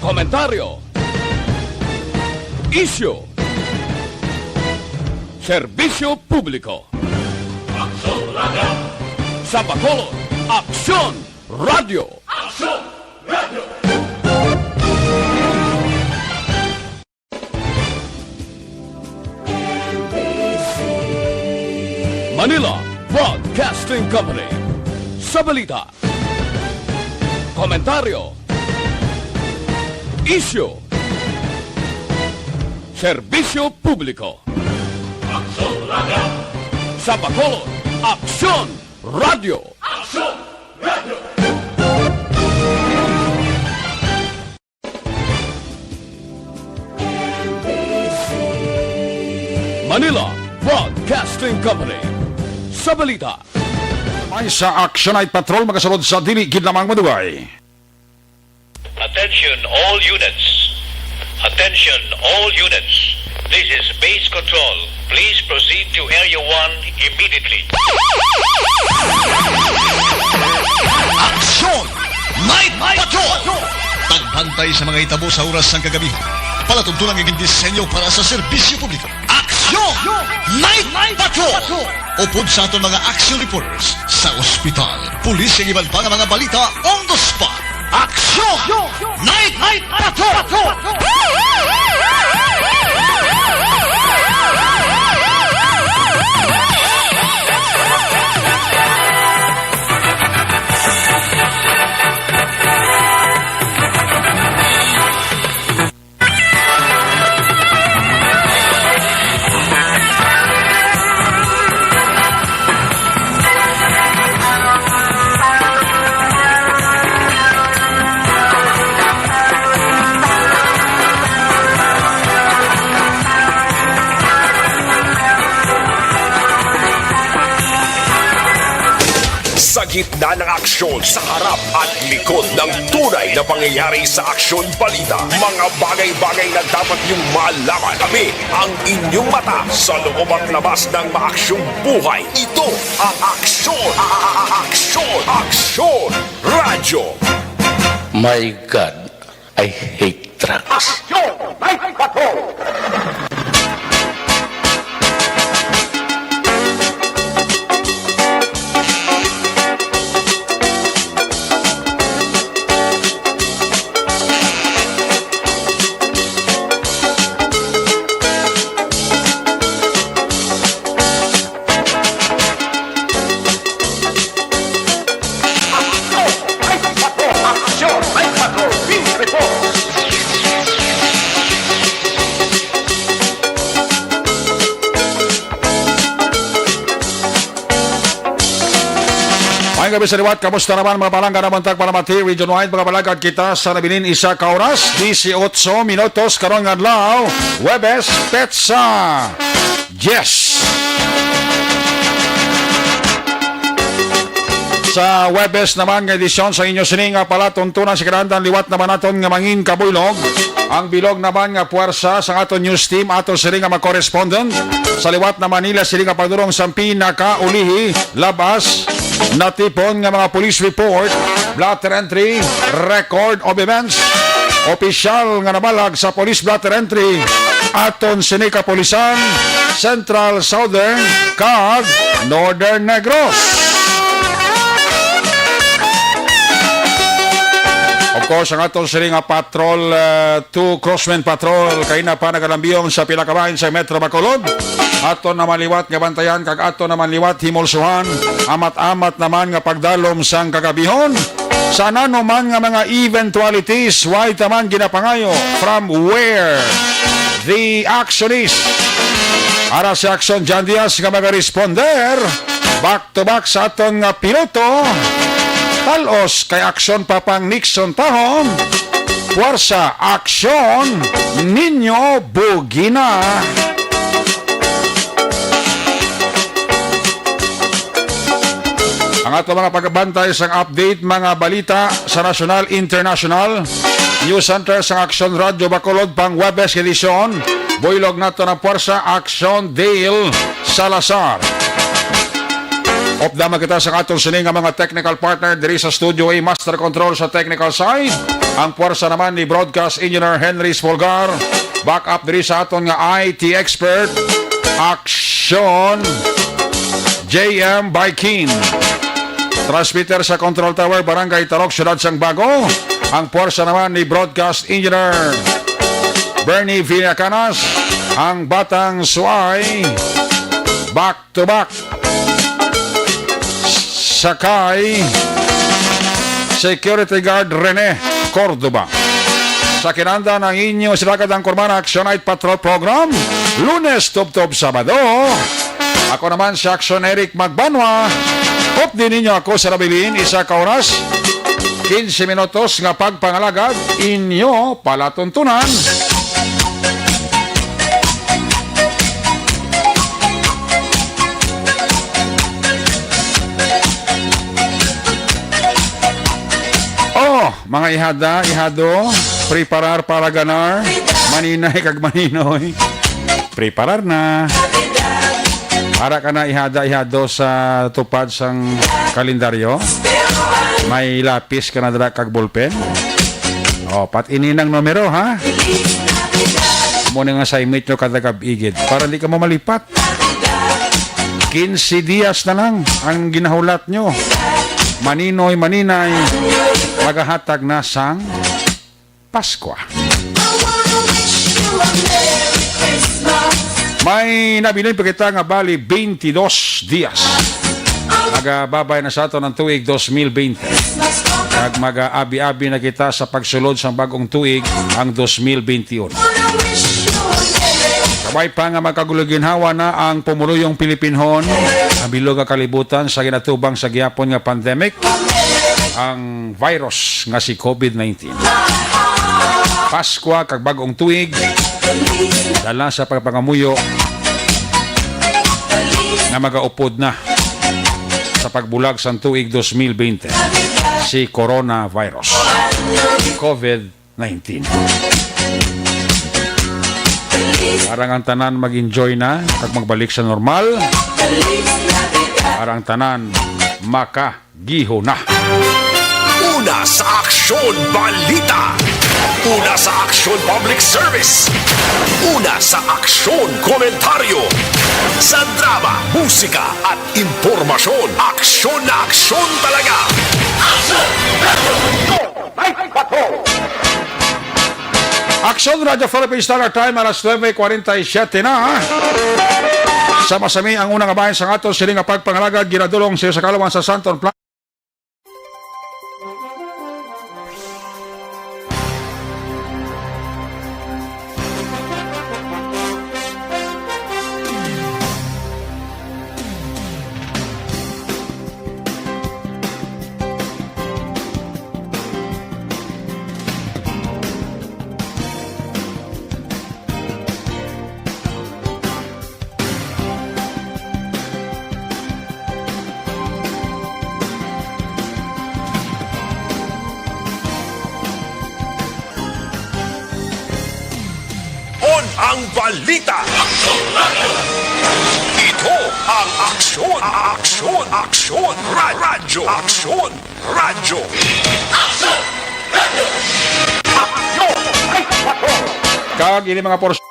komentaryo, isyu, serbisyo publiko. Aksyon Radio! Sa Bacolod, Aksyon Radio! Aksyon Radio! Manila Broadcasting Company. Sa balita, komentaryo, isyu, serbisyo publiko. Aksyon Radio! Sa Bacolod, Aksyon Radio! Aksyon Radio! Manila Broadcasting Company. Sa balita, May sa Action Night Patrol magasunod sa dili gid lamang madugay. Attention all units. Attention all units. This is base control. Please proceed to Area 1 immediately. Aksyon! Night Patrol! Tagbantay sa mga itabo sa oras ng kagabi. Palatuntunan ng disenyo para sa serbisyo publiko. Aksyon! Night Patrol! Upod sa aton mga action reporters sa ospital, pulis ang iban pa ng mga balita on the spot. Aksyon! Night Patrol! Sa gitna ng aksyon, sa harap at likod ng tunay na pangyayari sa Aksyon Balita, mga bagay-bagay na dapat niyong malaman. Kami ang inyong mata sa loob at labas ng maaksyong buhay. Ito ang Aksyon! Aksyon Radio! My God, I hate trucks. Aksyon! Night Patrol! May gabi sa liwat, kamusta naman mga palangga na bantag palamati, region-wide mga palagad kita sa nabilin isa ka oras, 18 minutos, karong adlaw, Webes, Petsa, Yes! Sa Webes naman ng edisyon sa inyo sininga pala tuntunan si Karandan liwat naman naton nga mangin kabuylog. Ang bilog naman nga puwersa sa aton news team aton sila nga mag-correspondent sa liwat na Manila sila nga pagdurong sa pinaka-ulihi labas natipon nga mga police report, blotter entry, record of events, opisyal nga nabalag sa police blotter entry aton sini kapulisan Central, Southern, kag Northern Negros. Of course, ang atong sila nga patrol, 2 crossman patrol, kay na pa nagalambiyong sa pilakabahin sa Metro Bacolod. Aton naman liwat nga bantayan, kag aton naman liwat himulsuhan, amat-amat naman nga pagdalom sang kagabihon. Sa nano man nga mga eventualities, why taman ginapangayo, from where the action is. Ara si Action Jan Diaz nga mag-responder, back to back sa aton nga piloto, talos kay aksyon papang Nixon tahom, puwersa aksyon ninyo bugina. Ang ato mga pagbantay sa update mga balita sa national, international, news center sa Aksyon Radio Bacolod pang Webes edisyon, buylog nato ng puwersa Aksyon Dale Salazar. Opdama kita sa atong sining nga mga technical partner diri sa Studio A, Master Control sa technical side. Ang puwersa naman ni Broadcast Engineer Henry Spolgar. Back up diri sa aton nga IT expert, Aksyon JM Baikin. Transmitter sa Control Tower, Barangay Tarok, Siyudad Sang Bago. Ang puwersa naman ni Broadcast Engineer Bernie Villacanas. Ang Batang Suay, back to back. Sakay Security Guard Rene Cordoba. Sa kinanda ng inyo Silagadang Kurmana Action Night Patrol Program, Lunes, Tub-Tub, Sabado. Ako naman si Action Eric Magbanwa. Hop din ninyo ako sa Rabilin, isa ka oras, 15 minutos nga pagpangalagad, inyo palatuntunan. Mga ihado, preparar para ganar, maninay kag maninoy. Preparar na. Para ka na ihado sa tupad sang kalendaryo. May lapis ka na dala kag ballpen. Pat ininang numero, ha? Muna nga sa imit nyo kada kabigid para hindi ka mamalipat. 15 dias na lang ang ginahulat nyo. Maninoy, maninay, magahatag na sang Pasko. May nabilin pa kita nga bali 22 dias. Magababay na sa ato ng tuig 2020. Kag mag-abi-abi na kita sa pagsulod sa bagong tuig ang 2021. Kabay pa nga magkaguluginhawa na ang pumuluyong Pilipinhon, ang bilog nga kalibutan sa ginatubang sa gihapon nga pandemic, ang virus nga si COVID-19. Pasko kag bagong tuig, dala sa pagpangamuyo na magaupod na sa pagbulag sa tuig 2020, si coronavirus, COVID-19. Parang ang tanan mag-enjoy na at magbalik sa normal. Parang tanan makagiho na. Una sa Aksyon Balita. Una sa Aksyon Public Service. Una sa Aksyon Komentaryo. Sa drama, musika at impormasyon. Aksyon na aksyon talaga. Aksyon Radio Philippines Standard Time, alas 9:47 na. Sama-sami ang unang kabayan sa aton siling nga pagpangalagad, ginadulong siya sa Kalawan sa Santon Plaza. Ang balita. Ito ang Aksyon. Aksyon Radyo. Aksyon Radyo. Kag ini mga porsyon.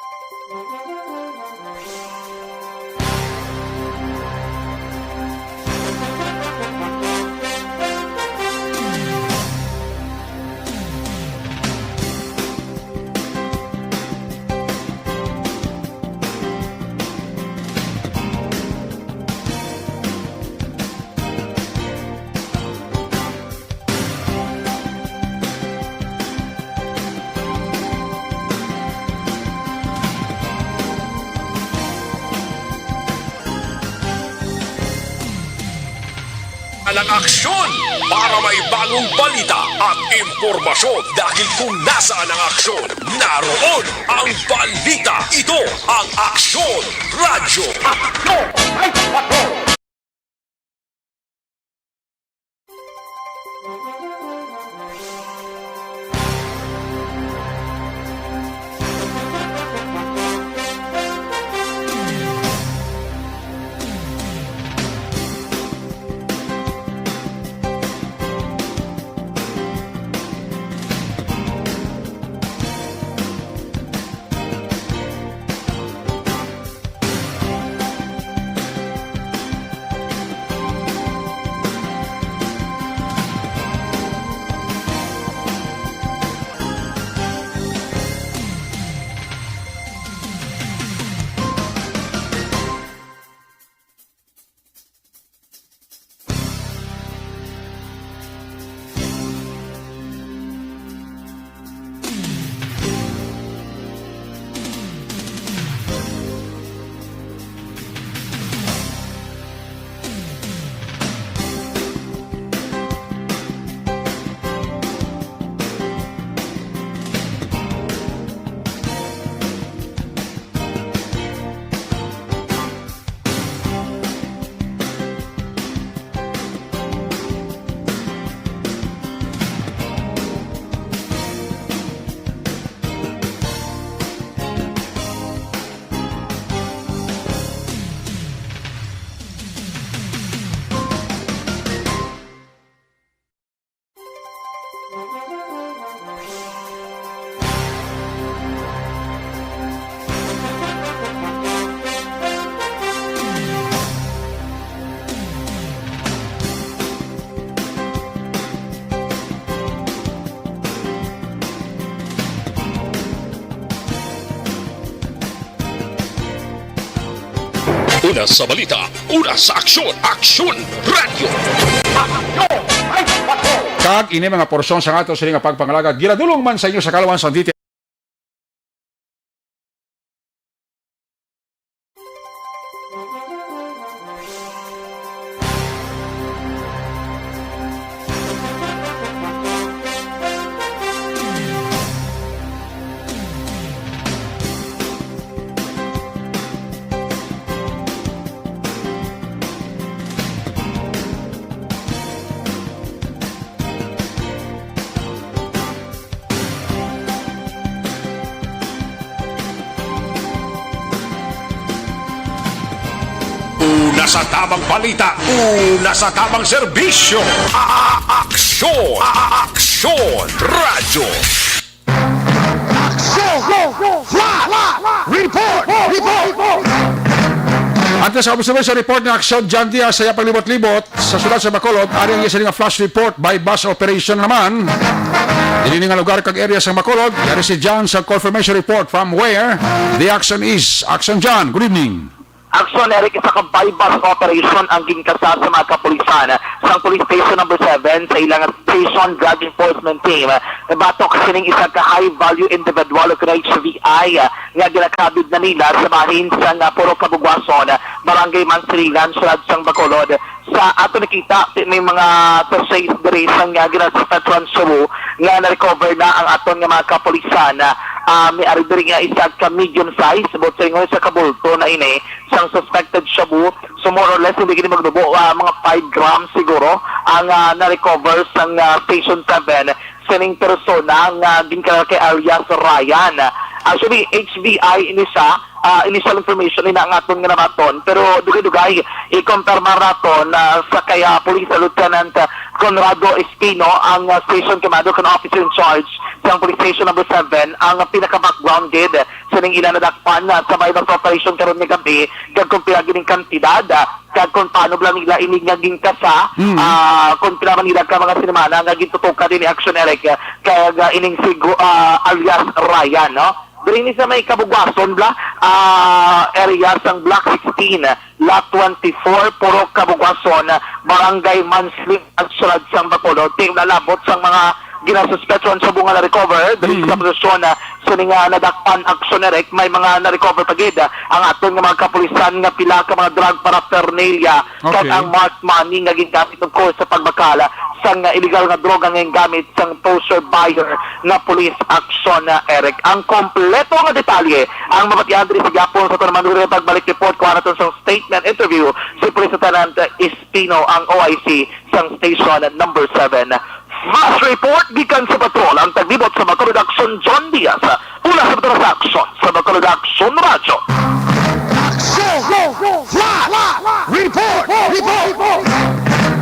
Alang aksyon para may bagong balita at impormasyon dahil kung nasaan ang aksyon, naroon ang balita. Ito ang Aksyon Radyo. Una sa balita, una sa aksyon, Aksyon Radio. Kag ini mga porsyon sa ato sa nga pagpangalaga, giradulong man sa inyo sa kalawan sa detail. Una sa tamang balita, una sa tamang serbisyo. Aksyon! Aksyon! Radyo! Antes sa observation report ng Aksyon John Diaz sa paglibot-libot sa syudad sa Bacolod, ari ang isa nga flash report by bus operation naman. Dili nga lugar kag area sa Bacolod, yari si John sa confirmation report from where the action is. Action John, good evening. Aksyon, Eric, isa ka bypass operation ang ginkasa sa mga kapulisan sa police station number 7 sa ilang station drug enforcement team. Nabatok sining isa ka high-value individual o HVI nga ginakabid na nila sa bahin sa Puro Kabugwason, Barangay Mansiligan, Syudad sang Bacolod. Sa ato nakita, may mga sasay diri sa nga ginasapatron Cebu nga na-recover na ang aton nga mga kapulisan. May ari diri nga isa ka medium size, but sa ingon sa kabulto na ini, siyang suspected shabu. So more or less, hindi kini magdubo, mga 5 grams siguro ang na-recover sa Station 7 sining persona nga ginkala kay alias Ryan. Actually, HBI ini siya, initial information ina ang aton nga namaton, pero dugay-dugay i-confirm naton sa kaya Police Lieutenant Conrado Espino, ang station commander kan officer in charge sa police station number 7, ang pinaka-backgrounded sa ning ilan nadakpan sa bypass operation karon ni gabi, kag kung pinagining kantidad, kag kung paano ba nila inigaging kasa, kung pinaman nila ka mga sinimana nga gintutukan din ni Action Eric, kag ining sigo alias Ryan, no? Diri sa may Kabugwason bla area sang Block 16, Lot 24, Puro Kabugwason, Barangay Mansling at Syudad sang Bacolod. Ting nalabot sang mga ginasuspetson sa bunga na recover dali sa posisyon sa nga nadakpan Action Eric, may mga na-recover pagid ang aton nga mga kapulisan nga pila ka mga drug paraphernalia kag ang marked money nga gingamit of course sa pagbakala sa illegal nga droga nga gamit sang poster buyer na Police Action Eric. Ang kompleto nga detalye ang mapatihan diri sa Gapon sa Tonaman pagbalik report ko naton sa statement interview si Police Lieutenant Espino, ang OIC sang station number 7. Flash report gikan sa patrol ang taglibot sa Bacolod Action John Diaz. Una sa patrol sa action sa Bacolod Action Radio.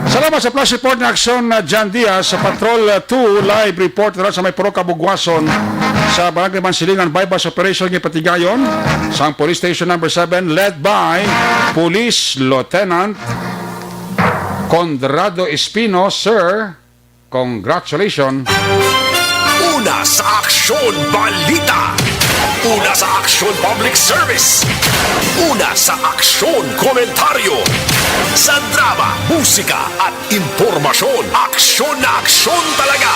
Salamat sa flash report ng Aksyon John Diaz sa Patrol 2 live report na sa may Puro Kabugwason sa Barangay Mansilingan bypass operation ng Patigayon sa police station number 7 led by Police Lieutenant Conrado Espino. Sir, congratulations. Una sa Aksyon Balita. Una sa Aksyon Public Service. Una sa Aksyon Komentaryo. Sa drama, musika at impormasyon. Aksyon na aksyon talaga.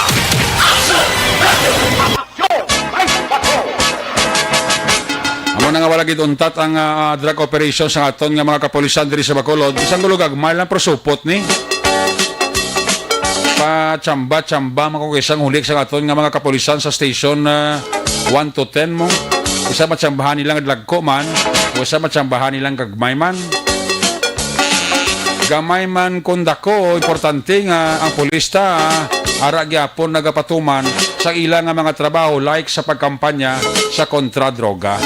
Amo na nga wala gid untat ang drug operation sa aton nga mga kapulisan diri sa Bacolod. Isang gulugag mahal lang prosupot ni. Pa-chamba-chamba man kung isang hulik sa aton nga mga kapulisan sa station 1 to 10 mo. Isa matsambahan nilang lagko man, o isa matsambahan nilang gagmay man. Gamay man kundako, importante nga ang pulista ara gyapon nagapatuman sa ilang nga mga trabaho like sa pagkampanya sa kontra droga.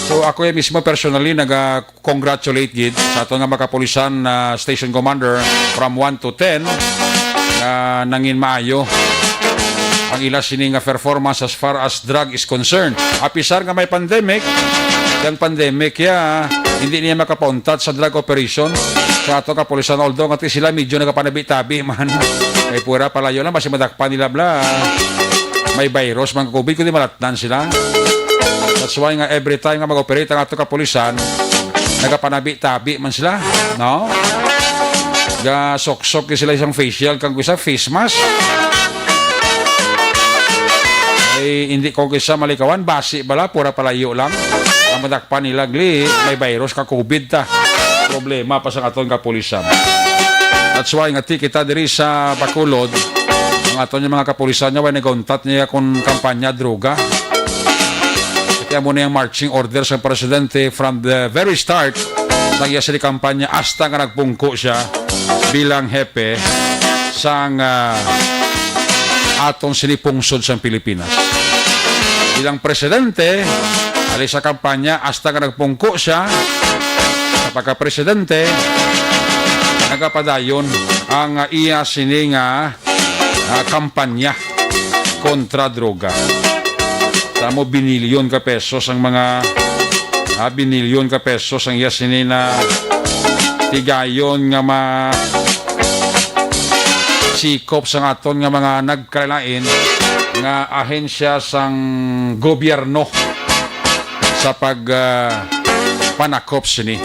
So ako mismo personally nag-congratulate gid sa ato nga mga kapulisan station commander from 1 to 10 nangin maayo ang ila sini nga performance as far as drug is concerned. Apisar nga may pandemic, yung pandemic hindi niya makapuntat sa drug operation sa ato kapulisan, although nga sila medyo nagapanabi-tabi man. May pura palayo lang, basi madakpan nila bla. May virus, mga COVID, kundi malatnan sila. That's why nga every time nga mag-operate ang ato kapulisan, nagapanabi-tabi man sila, no? Sok-sok sila isang facial kang isa face mask. Ay hindi ko kisa malikawan basi bala pura palayo lang. Ang madakpan nila gli may virus ka COVID ta. Problema pa sa aton kapulisan. That's why nga kita diri sa Bacolod ang aton yung mga kapulisan niya way nagontat niya kung kampanya droga. Kaya muna yung marching orders ng presidente from the very start ng iya sa kampanya hasta nga nagpungko siya bilang hepe sang atong sinipungsod sa Pilipinas. Bilang presidente, alis sa kampanya hasta nga nagpungko siya sa pagka-presidente, nagapadayon ang iya sininga kampanya kontra droga. Tamo binilyon ka pesos ang mga binilyon ka pesos ang iya sinina tigayon nga sikop sa aton nga mga nagkalain nga ahensya sang gobyerno sa panakop sini.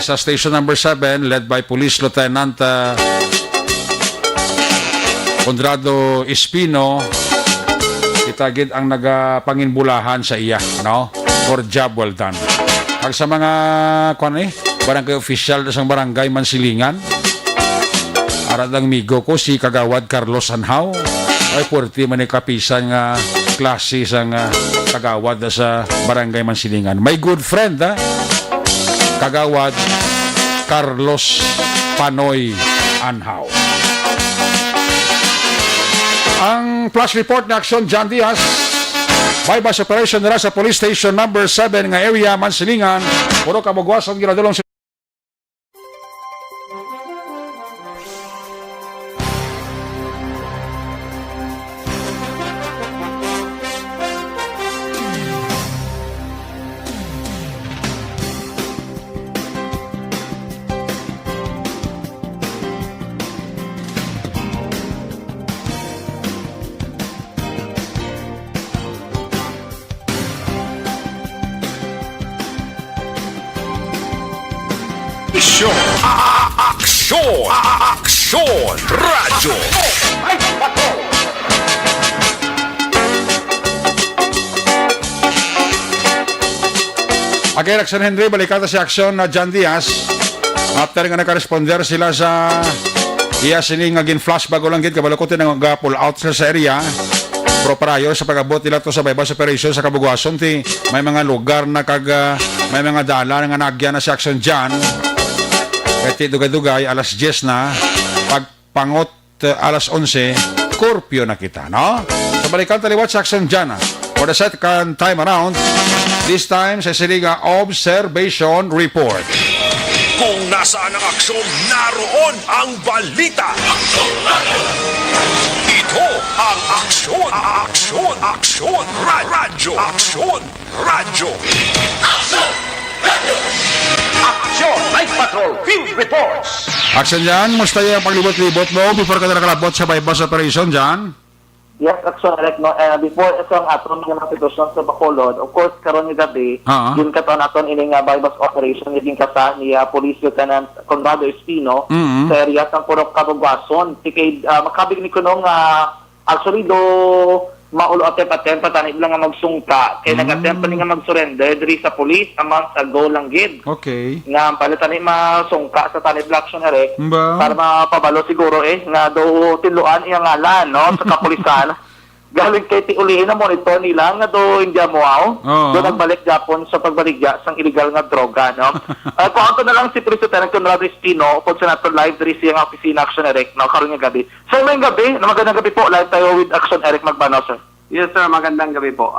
Sa station number 7 led by Police Lieutenant Conrado Espino, kitagid ang nagapanginbulahan sa iya, no? For job well done. Ang sa mga barangay official sa barangay Mansilingan, aradang migo ko si Kagawad Carlos Anhao ay puwerti man kapisan nga klase sang kagawad sa barangay Mansilingan. My good friend, Kagawad Carlos Panoy Anhao. Ang flash report na aksyon John Diaz, bypass operation nila sa police station number 7 nga area Mansilingan, puro kabugwasan ginadulong sa Aksyon Radyo. Again, Action Henry, balikata si aksyon na John Diaz. After nga nakaresponder sila sa iya sining agin flash bago lang gid kabalakotin nga ga-pull out sa area. Pro prior sa pag-abot nila to sa bypass operation sa Kabugwason ti may mga lugar na may mga dala nga nagyan na si action John. Kaya dugay-dugay, alas 10 na, pagpangot alas 11, kurpyo na kita, no? So, balikan taliwat sa action dyan, for the second time around, this time sa Siliga Observation Report. Kung nasaan ang aksyon, naroon ang balita. Ito ang Aksyon Radyo. Aksyon Night Patrol Field Reports. Action dyan, musta yung paglibot-libot mo before ka na nakalabot sa bypass operation dyan? Yes, action direct no. Before isang aton nga mga sitwasyon sa Bacolod, of course karon nga gabi, yun katon aton ini nga bypass operation din kasa ni Police Lieutenant Conrado Espino sa area ng Purok Kabugwason. Tikay makabig ni kuno nga actually do maulo attempt tanib lang nga magsungka kay nag-attempt ni nga mag-surrender diri sa police a month ago lang gid. Okay. Nga palitan ni masungka sa tanib action direct Ba? para mapabalo siguro nga do tiluan iyang ngalan no sa kapulisan. Galing kay tiulihin na monitor nila nga do India Moao. Do nagbalik Japon sa pagbaligya sang illegal nga droga no. Kuanto na lang si President Conrado Espino upod sa nato live diri sa opisina Action Eric no karon nga gabi. So may gabi, magandang gabi po live tayo with Action Eric Magbano sir. Yes sir, magandang gabi po.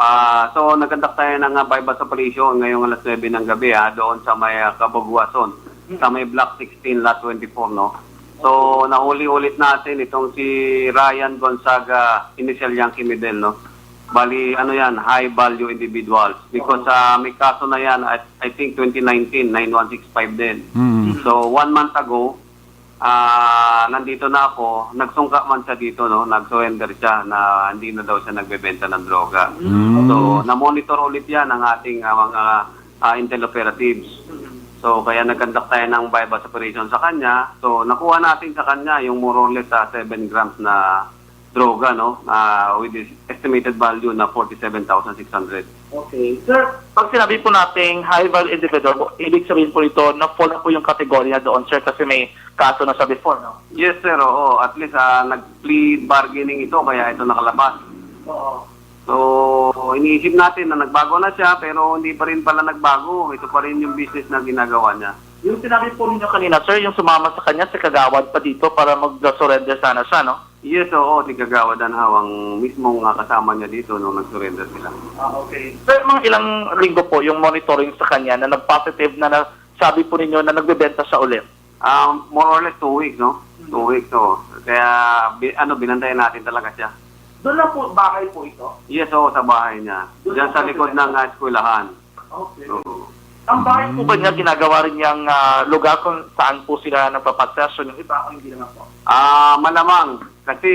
So nagkandak tayo ng bypass operation ngayong alas 9 ng gabi doon sa may Kabugwason, sa may block 16 lot 24 no. So nahuli ulit natin itong si Ryan Gonzaga, initial Yankee Medel no. Bali ano yan, high value individuals because may kaso na yan at I think 2019 9165 din. So 1 month ago nandito na ako, nagsungka man siya dito no, nag-surrender siya na hindi na daw siya nagbebenta ng droga. So na-monitor ulit yan ng ating mga intel operatives. So, kaya nag-conduct tayo ng bypass operation sa kanya. So, nakuha natin sa kanya yung more or less 7 grams na droga, no? With this estimated value na 47,600. Okay. Sir, pag sinabi po nating high-value individual, ibig sabihin po ito na full na po yung kategorya doon, sir, kasi may kaso na sa before, no? Yes, sir. Oo. At least nag-plea bargaining ito, kaya ito nakalabas. Oo. So, iniisip natin na nagbago na siya, pero hindi pa rin pala nagbago. Ito pa rin yung business na ginagawa niya. Yung sinabi po ninyo kanina, sir, yung sumama sa kanya, si Kagawad pa dito para mag-surrender sana siya, no? Yes, oo. Si Kagawad Danhaw, ang mismong kasama niya dito nung nag-surrender sila. Okay. Sir, mga ilang linggo po yung monitoring sa kanya na nag-positive na sabi po ninyo na nagbebenta siya ulit? More or less 2 weeks, no? 2 weeks, oo. Kaya, binantayan natin talaga siya. Doon lang po, bahay po ito? Yes, oo, sa bahay niya. Diyan sa likod ng eskwelahan. Okay. So, Ang bahay po ba niya ginagawa rin niyang lugar kung saan po sila nagpapagsesyon? Yung iba, hindi naman po. Malamang. Kasi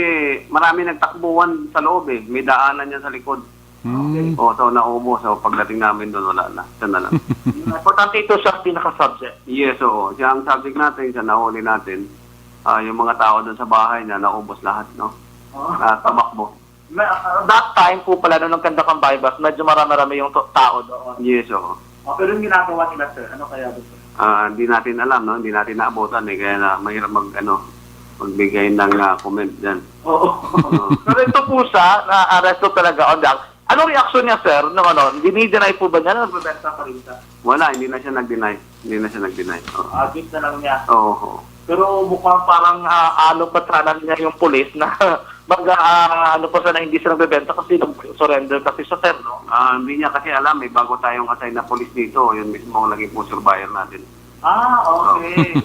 marami nagtakbuhan sa loob eh. May daanan niya sa likod. So naubos. So pagdating namin doon, wala na. Siya na lang. Importante ito siya ang pinaka-subject. Yes, oo. Siya ang subject natin. Siya nahuli natin. Yung mga tao doon sa bahay niya, naubos lahat, no? Tamakbo. That time po pala nung kanda kang bypass, medyo marami-rami yung tao doon. Yes, oo. Pero yung ginagawa nila, sir, ano kaya doon? Hindi natin alam, no? Hindi natin naabutan eh. Kaya na mahirap magbigay ng comment dyan. Oo. Pero ito po siya, na-arresto talaga on that. Anong reaction niya, sir? Nung dinideny po ba niya na nagbebenta pa rin siya? Wala, hindi na siya nag-deny. Oo. Admit na lang niya. Oo. Pero mukhang parang pa sana niya yung police na pa sana hindi siya nagbebenta kasi nag-surrender kasi siya, sir, no? Hindi niya kasi alam, may bago tayong assign na police dito. Yun mismo ang naging po surveyor natin. Okay.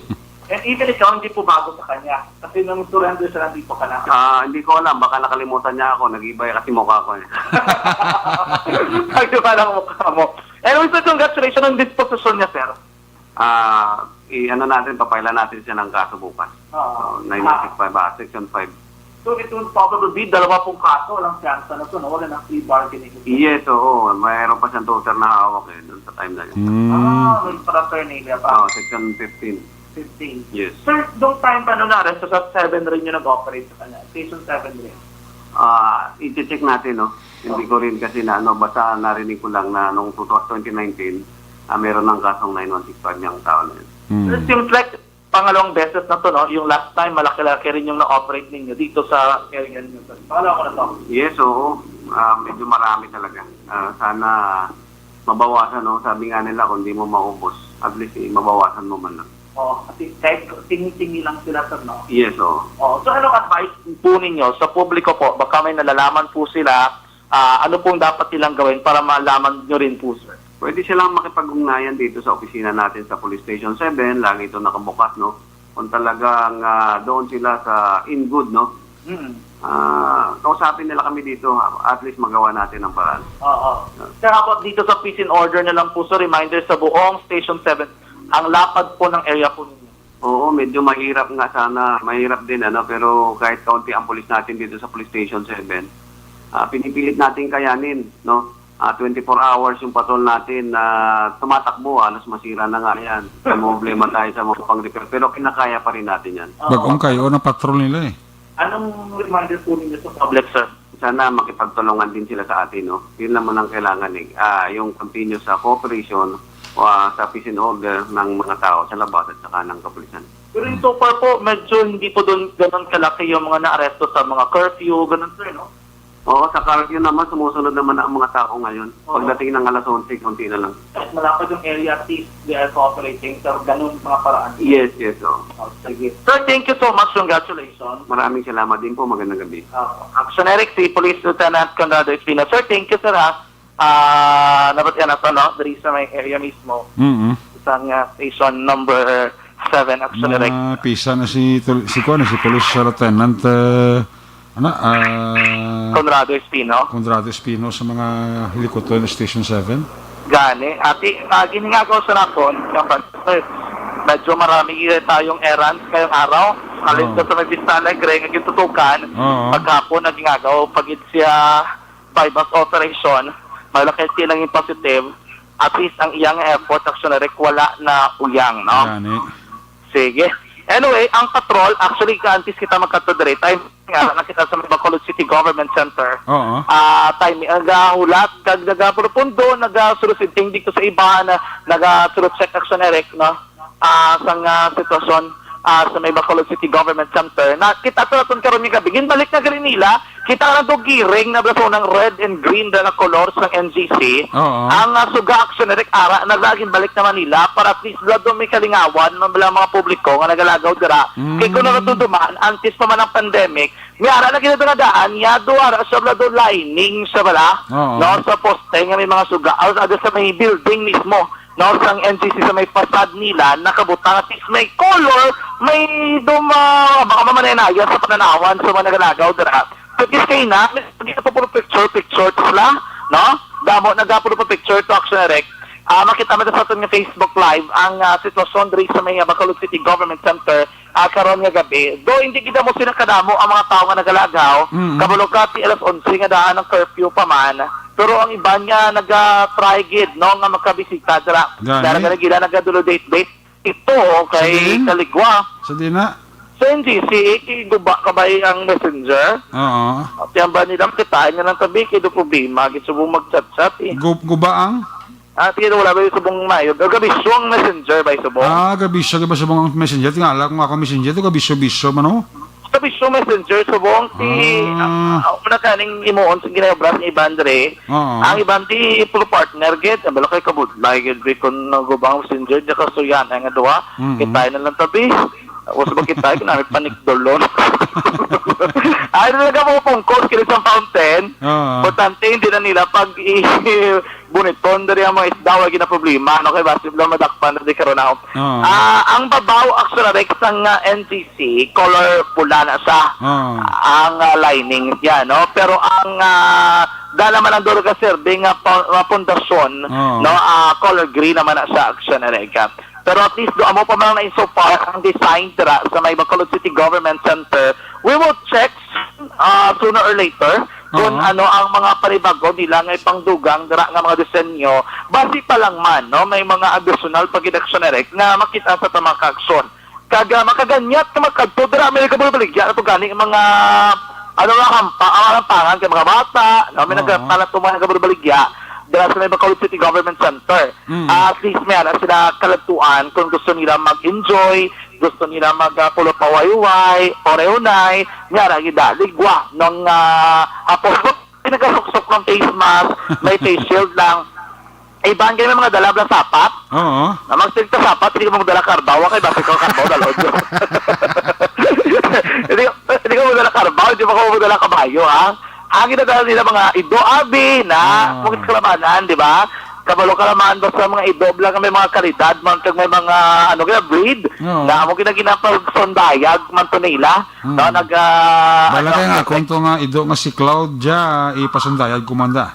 And even ikaw, hindi po bago sa kanya. Kasi nung surrender siya, hindi po ka na. Hindi ko alam, baka nakalimutan niya ako. Nag-iba kasi mukha ko eh. Nag-iba lang mukha mo. Anyway, sir, congratulations on disposition niya, sir. Papailan natin siya ng kaso bukas. 965, Section 5. So, it will probably be dalawa pong kaso. Walang chance na ito, no? Wala nang plea bargaining. Yes, oo. Mayroon pa siyang total na hawak eh, doon sa time na yun. May paraphernalia pa. Section 15. 15. Yes. Sir, doong time pa nung na-arrest, sa 7 rin yung nag-operate sa kanya. Station 7 rin. I-check natin, no? Hindi ko rin kasi basta narinig ko lang na noong 2019, meron ng kasong 9165 niyang tao na yun. It seems like pangalawang beses na to, no? Yung last time, malaki-laki rin yung na-operate ninyo dito sa area ninyo. Pangalawa ko na to. Yes, oo. Medyo marami talaga. Sana mabawasan, no? Sabi nga nila, kung di mo maubos, at least mabawasan mo man lang. Kasi kahit tingi-tingi lang sila, sir, no? Yes, oo. So anong advice po ninyo sa publiko po? Baka may nalalaman po sila, ano pong dapat silang gawin para malaman nyo rin po, sir? Pwede silang makipag-ugnayan dito sa opisina natin sa Police Station 7. Lagi ito nakabukas, no? Kung talagang doon sila sa in good, no? Kausapin nila kami dito. At least magawa natin ang paraan. Sir, habang dito sa peace and order na lang po, so reminder sa buong Station 7, ang lapad po ng area po ninyo. Oo, medyo mahirap nga sana. Mahirap din, pero kahit kaunti ang police natin dito sa Police Station 7, pinipilit natin kayanin, no? 24 hours yung patrol natin na tumatakbo, alas masira na nga yan. May problema tayo sa mga pang-repair. Pero kinakaya pa rin natin yan. Bagong kayo na patrol nila eh. Anong reminder po ninyo sa public, sir? Sana makipagtulungan din sila sa atin, no? Yun naman ang kailangan eh. Yung continuous cooperation sa peace and order ng mga tao sa labas at saka ng kapulisan. Pero so far po, medyo hindi po doon ganun kalaki yung mga na-aresto sa mga curfew, ganun, sir, no? Oo, sa curfew naman, sumusunod naman ang mga tao ngayon. Pagdating ng alas 11, konti na lang. Kahit malapad yung area, at least they are cooperating sa ganun mga paraan. Yes, oo. Sige. Sir, thank you so much. Congratulations. Maraming salamat din po. Magandang gabi. Action Eric, si Police Lieutenant Conrado Espino. Sir, thank you, sir, ha. Nabat yan na to, no? Dari sa may area mismo. Isang station number 7, Action Eric. Pisa na si Police Lieutenant Conrado Espino. Conrado Espino sa mga helikopter ng Station 7. Gani. Ati, giningagaw sa nakon, medyo marami tayong errands ngayong araw. Alis na sa may Vista Alegre, ngayong tutukan. Pagkapon, nagingagaw, pagid siya bypass operation, malaki silang yung positive. at least ang iyang effort action wala na uyang, no? Gani. Sige. Anyway, ang patrol, actually, kaantis kita magkatodre, time nga, nakita sa Bacolod City Government Center. Oo. Time, nagahulat, nagapurupundo, nagasurusid dito sa iba, nagasurut check action erect, no? Sang sitwasyon sa may Bacolod City Government Center. Kita ito natin karoon yung gabi. Balik na galing nila, kita na ito giring na blaso ng red and green na colors ng NGC. Oo. Ang suga action erect ara, naglaging balik naman nila para at least doon may kalingawan ng mga publiko nga nagalagaw dira. Kaya kung natutuman, antes pa man ang pandemic, may ara na ginadaan, yado ara sa blado lining sa bala, Oo. no, sa poste nga may mga suga, sa may building mismo, no, sang NGC sa may facade nila, nakabutang at least may color, may baka mamanenaya sa pananawan sa mga nagalagaw dira. So, kaya na, may puro picture sila, no? Damo, nagapuro pa picture to action erect. Makita mo sa ating Facebook Live ang sitwasyon diri sa may Bacolod City Government Center karon nga gabi. Do hindi kita mo sinakadamo ang mga tao nga nagalagaw, kabulog ka ti alas 11 nga daan ng curfew pa man. Pero ang iba niya naga-try gid no nga makabisita dira. Dara gila nagadulo date. Ito kay Kaligwa. Sa di na? Sa NGC, guba kabay ang messenger. Oo. At yan ba nilang kitain nga ng tabi, kido problema, gisubong mag-chat-chat eh. Gubaang? Tingin wala ba yung subong mayo? Gabisyo ang messenger ba yung subong? Gabisyo ba subong messenger? Tingala kung ako messenger, ito gabisyo, mano? Gabisyo messenger, subong ti... Una kaning imuon sa ginayobras ni Ibandre. Ang Ibandre, full partner, get. Ang bala kay kabudlay, get. Kung nagubang messenger, di kasuyan, nga doa. Kitain na lang tabi. Wasu ba kita ay namin panikdolon. Ay, nalaga mo pungkos kilis ang fountain. Importante, hindi na nila pag buniton dari ang mga isdaw ay gina-problema. Ano kay Basib lang madakpan na di karoon ako. Ang babaw, actually, ang NGC, color pula na siya. Ang lining niya, no? Pero ang dalaman ang duro ka serving pundasyon, no? Color green naman na siya, action ereka. Pero at least doon mo pa man na so far ang design dira sa may Bacolod City Government Center. We will check sooner or later kung ano ang mga panibago nila ngay pangdugang dira nga mga disenyo. Basi pa lang man, no, may mga additional pag-election erect na makita sa tamang aksyon. Kaga makaganyat ka magkadto dira may kabubaligya na to ganing mga ano nga hampangan kay mga bata, no, may nagpalat tuman nga kabubaligya dahil sa may Bacolod City Government Center. At least may sila kalatuan kung gusto nila mag-enjoy, gusto nila mag-pulo paway-way, oreunay, nga ligwa ng apos pinagasuksok ng face mask, may face shield lang. Ibang kayo may mga dalablang sapat. Oo. Na magsigta sapat, hindi ka magdala karbaw, kay basi ko karbaw, dalod. Hindi ka magdala karbaw, hindi ka magdala kabayo, ha? Ang ginadala nila mga ido-abi na mungkit kalamanan, di ba? Kabalo kalamaan ba sa mga ido lang may mga kalidad, may mga ano kaya breed na mungkin na ginapag-sondayag man to nila. No, Bala kaya nga, kung to nga ido nga si Cloud dya, ipasundayag kumanda.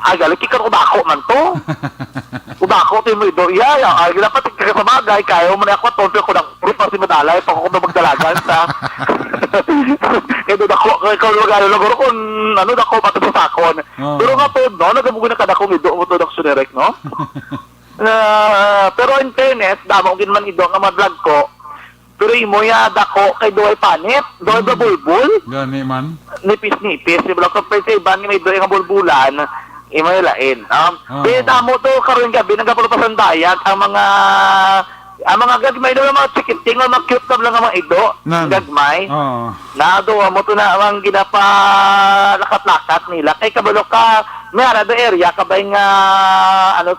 Galit ka ubako man to. Ubako to mo ido. Ay, dapat sa bagay, kaya mo na ako tonto ko ng proof kasi madalay pa ako magdalagan sa kaya dako kay magalo lang kung ano dako pato sa sakon. Pero nga to no, nagabugo na kada kong ido mo to daksunerek no. Pero in fairness, damo gin man ido nga ma-vlog ko. Pero imo ya dako kay doy panit, doy bulbul. Gani man. Nipis-nipis, ibala ko pa sa iban may doy nga bulbulan. Imo lain. Damo to karon gabi nagapulo pa sandayag ang mga gagmay daw mga chikiting o mga cute lang ang mga ido. Gagmay. Na doon mo to na ang ginapalakat-lakat nila. Kay kabalo ka, may arado area, kabay nga,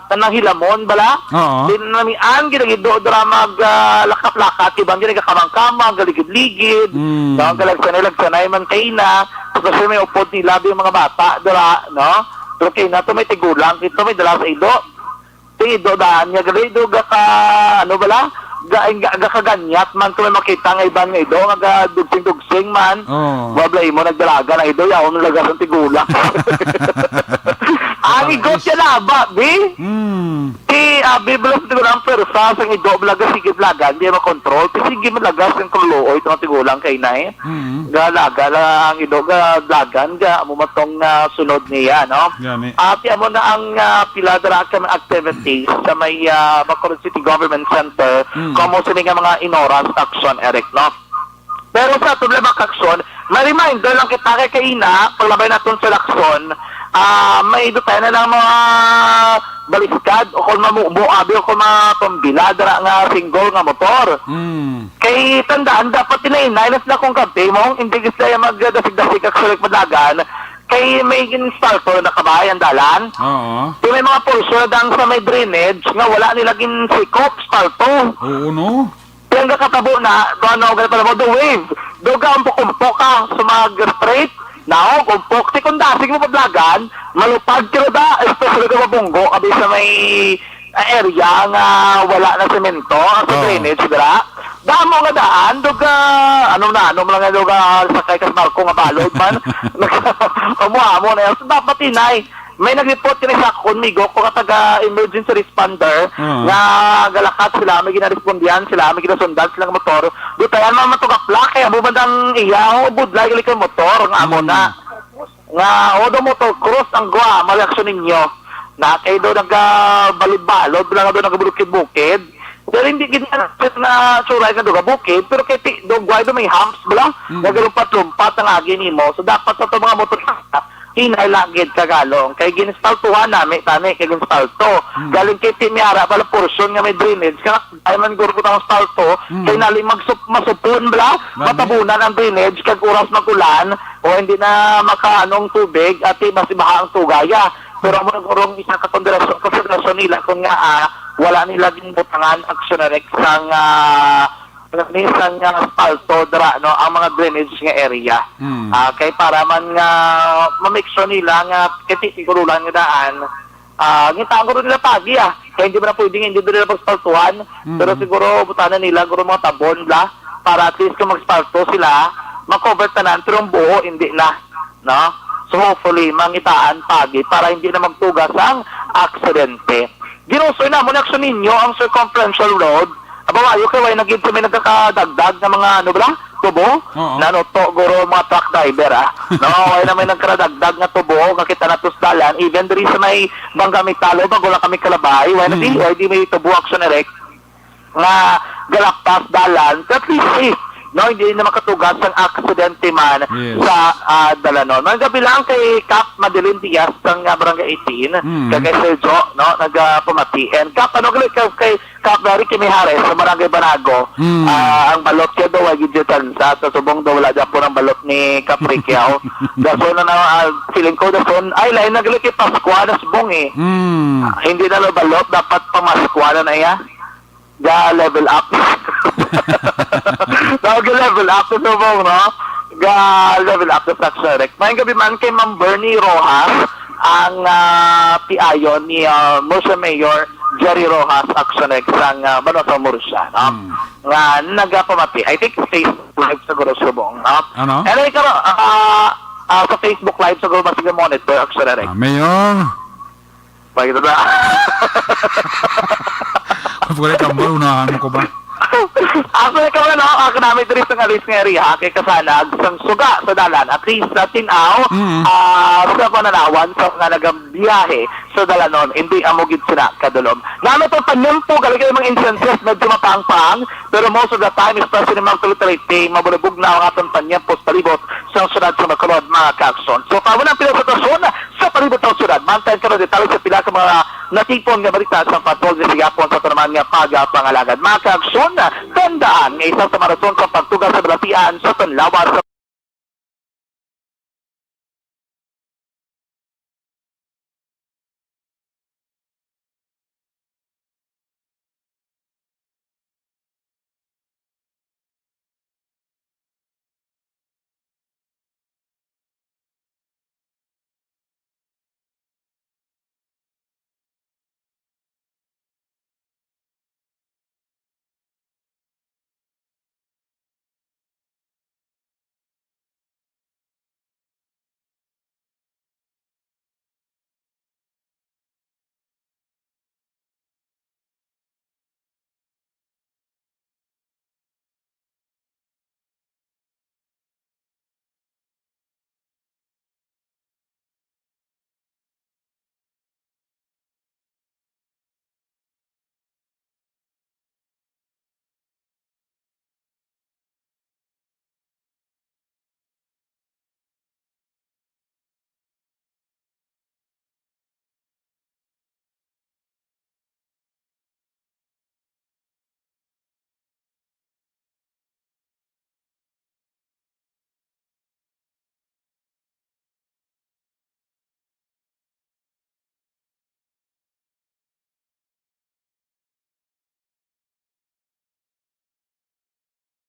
tanang hilamon, bala? Din namin, ang ginagido, dara mag-lakat-lakat, ibang ginagakamang-kamang, galigid-ligid, ang galagsanay man kayo na, kasi may upod nila, yung mga bata, dara, no? Pero kayo na, ito may tigulang, ito may dala sa ido. Ido daan niya galido ano bala gakaganyat man kung may makita nga iban nga ido nga dugsing wablay mo nagdalaga na ido yaon nalaga sa tigulang Ang igot yan na ba, Bi? Biblos ko lang persa sa ido blaga sige blaga hindi makontrol kasi sige malagas ang kuluoy itong tigulang kay nay galaga ang ido ga blagan ga amo matong sunod niya no Gani. amo na ang piladra ka mga activities sa may Bacolod City Government Center como sa mga inoras action Eric no pero sa problema kaksyon may reminder lang kita kay kaina paglabay naton sa aksyon may tayo na lang mga baliskad o kung mamubuabi o kung matumbiladra nga single nga motor. Kay tandaan, dapat tinainainas na kung kape mo, hindi gusto yung magdasig-dasig aksulik madagan, kay may instalto na kabayan dalan. Oo. Kay may mga pulso na dang sa may drainage nga wala nilaging sikop, spalto. Oo, no? Kaya nga katabo na, doon ako ganun pala mo, the wave. Doon ka umpok-umpok ka, sumag-straight, now, umpok, sekundasig mo pablagan, malupad ka da, especially ka mabunggo, kabi sa may area nga wala na semento, sa drainage, dira. Damo nga daan, doga, ano lang nga doga, sakay ka sa barko nga balod man, kamuha mo na yan. So, dapat inay, may nag-report ka sa Conmigo kung taga-emergency responder nga galakat sila, may ginarespondihan sila, may ginasundan silang motor. Dutayan mga matugapla, kaya bumandang iyaw, budlay galing ka motor, nga amo na. Nga, odo motor, cross ang gwa, maliaksyon ninyo. Na kayo doon nag-balod-balod, lang doon nag-bukid-bukid. Pero hindi ginanapit na suray nga doon bukid, pero kay doon gwa doon may humps, bala, nagalumpat-lumpat ang agin mo. So dapat sa ito mga motor hinay lagid kagalong kay ginstaltuhan nami tani kay ginstalto galing kay Timiara pala portion nga may drainage kaya ay man gurgo tang stalto kay nali masupon bla matabunan ang drainage kag oras magulan o hindi na makaanong tubig at masibaha ang tugaya pero mo nagurong isa ka konsiderasyon nila kung nga wala nila ginbutangan aksyonerek sang nisang asfalto dra no ang mga drainage nga area. Kay para man nga ma-make sure nila nga kiti siguro lang nga daan ngita ko nila pagi kaya hindi ba na pwedeng hindi nila pag-spaltuhan pero siguro butanan nila guro mga tabon bla para at least kung mag-spalto sila ma-cover tanan pero ang buo hindi na no so hopefully mangitaan pagi para hindi na magtugas ang aksidente. Ginusoy na mo na aksyon ninyo ang circumferential road. Abawayo kay way nagid kami nagkakadagdag ng mga ano ba? Tubo? Na no to guro mga truck driver No, way na may nagkadagdag nga tubo kakita na tusdalan even diri sa may Bangga Mitalo bago lang kami kalabay way na di may tubo action erect nga galaktas dalan at least safe no hindi na makatugas ang aksidente man sa dalanon. Mga gabi lang kay Cap Madeline Diaz ng Barangay 18 kay Sergio no nagpamati and Cap ano kay Cap Larry Kimihares sa Barangay Banago ang balot kaya daw ay digital sa subong daw wala dyan po ng balot ni Capriquiao dason na feeling ko dason ay lain nagali kay Pascua na subong hindi na balot dapat pamaskwa na ya ga level up level up sa subong no ga level up sa Saxorek. May gabi man kay Ma'am Bernie Rojas ang piayon ni Murcia Mayor Jerry Rojas Actionex sang Banosa Murcia no nga nagapamati I think Facebook live siguro subong no ano anyway karo sa Facebook live siguro masige monitor Actionex Mayor pagito na Pagkulit ang unahan mo ko ba? Ako na kamo no, ako namin diri sa alis nga area kay kasanag sang suga sa dalan at least sa tinaw sa pananawan sa nga nagabiyahe sa dalanon hindi amogid sila kadulom. Namo to panumpo gali kay mga instances medyo mapangpang pero most of the time especially mga tuloy-tuloy mabulubog na ang atong panyempos palibot sa syudad sa Bacolod mga kakson. So paano ang pinasitwasyon sa palibot ng syudad? Mantayin ka na detalye sa pila ka mga natipon nga balita sa patrol sa sigapon sa naman nga pagpangalagad. Mga kakson tandaan nga isa sa marason sa pagtugas sa balatian sa Tanlawa sa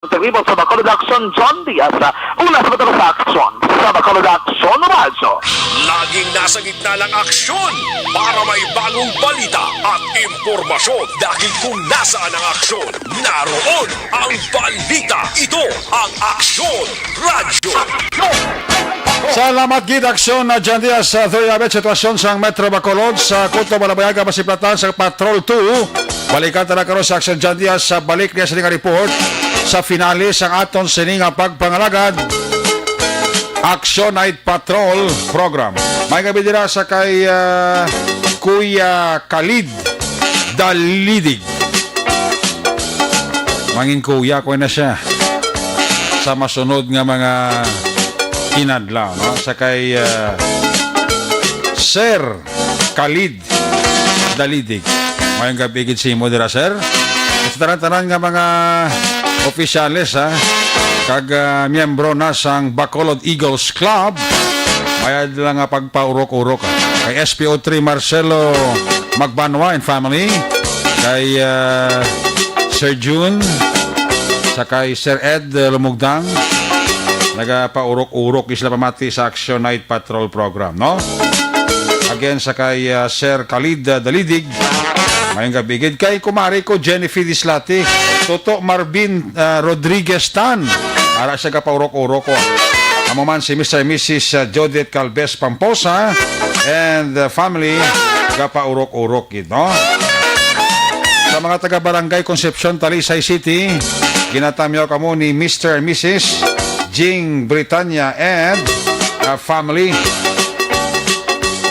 Taglibot sa Bacolod Action, John Diaz. Una sa Bacolod Action, sa Bacolod Action, Radyo. Laging nasa gitna ng aksyon para may bagong balita at impormasyon. Dahil kung nasaan ang aksyon, naroon ang balita. Ito ang Aksyon Radyo. Salamat gid aksyon na dyan diya sa Thuriabet sitwasyon sa Metro Bacolod sa Kuto Malabayaga Masiplatan sa Patrol 2. Balikan tala karon sa aksyon dyan diya sa balik niya sa nga report sa finale sa aton sininga pagpangalagad Action Night Patrol Program. May gabi dira sa kay Kuya Khalid Dalidig. Mangin kuya ko na siya sa masunod nga mga inadlaw, no? Sa kay Sir Khalid Dalidig. Mayong gabi gid si mo dira, sir. Sa tanan nga mga opisyales, ha, kag miyembro na sang Bacolod Eagles Club, mayad lang nga pagpaurok-urok, ha. Kay SPO3 Marcelo Magbanwa and family, kay Sir June, sa kay Sir Ed Lumugdang, nagapaurok-urok isla pamati sa Action Night Patrol Program, no? Again sa kay Sir Khalid Dalidig, mayong gabigid kay kumari ko Jennifer Dislati, Toto Marvin Rodriguez Tan, ara siya kapaurok-urok ko. Amo man si Mr. and Mrs. Jodith Calves Pamposa and the family kapaurok-urok gid, no? Sa mga taga-barangay Concepcion, Talisay City, ginatamyaw kamo ni Mr. and Mrs. Jing Britannia and family.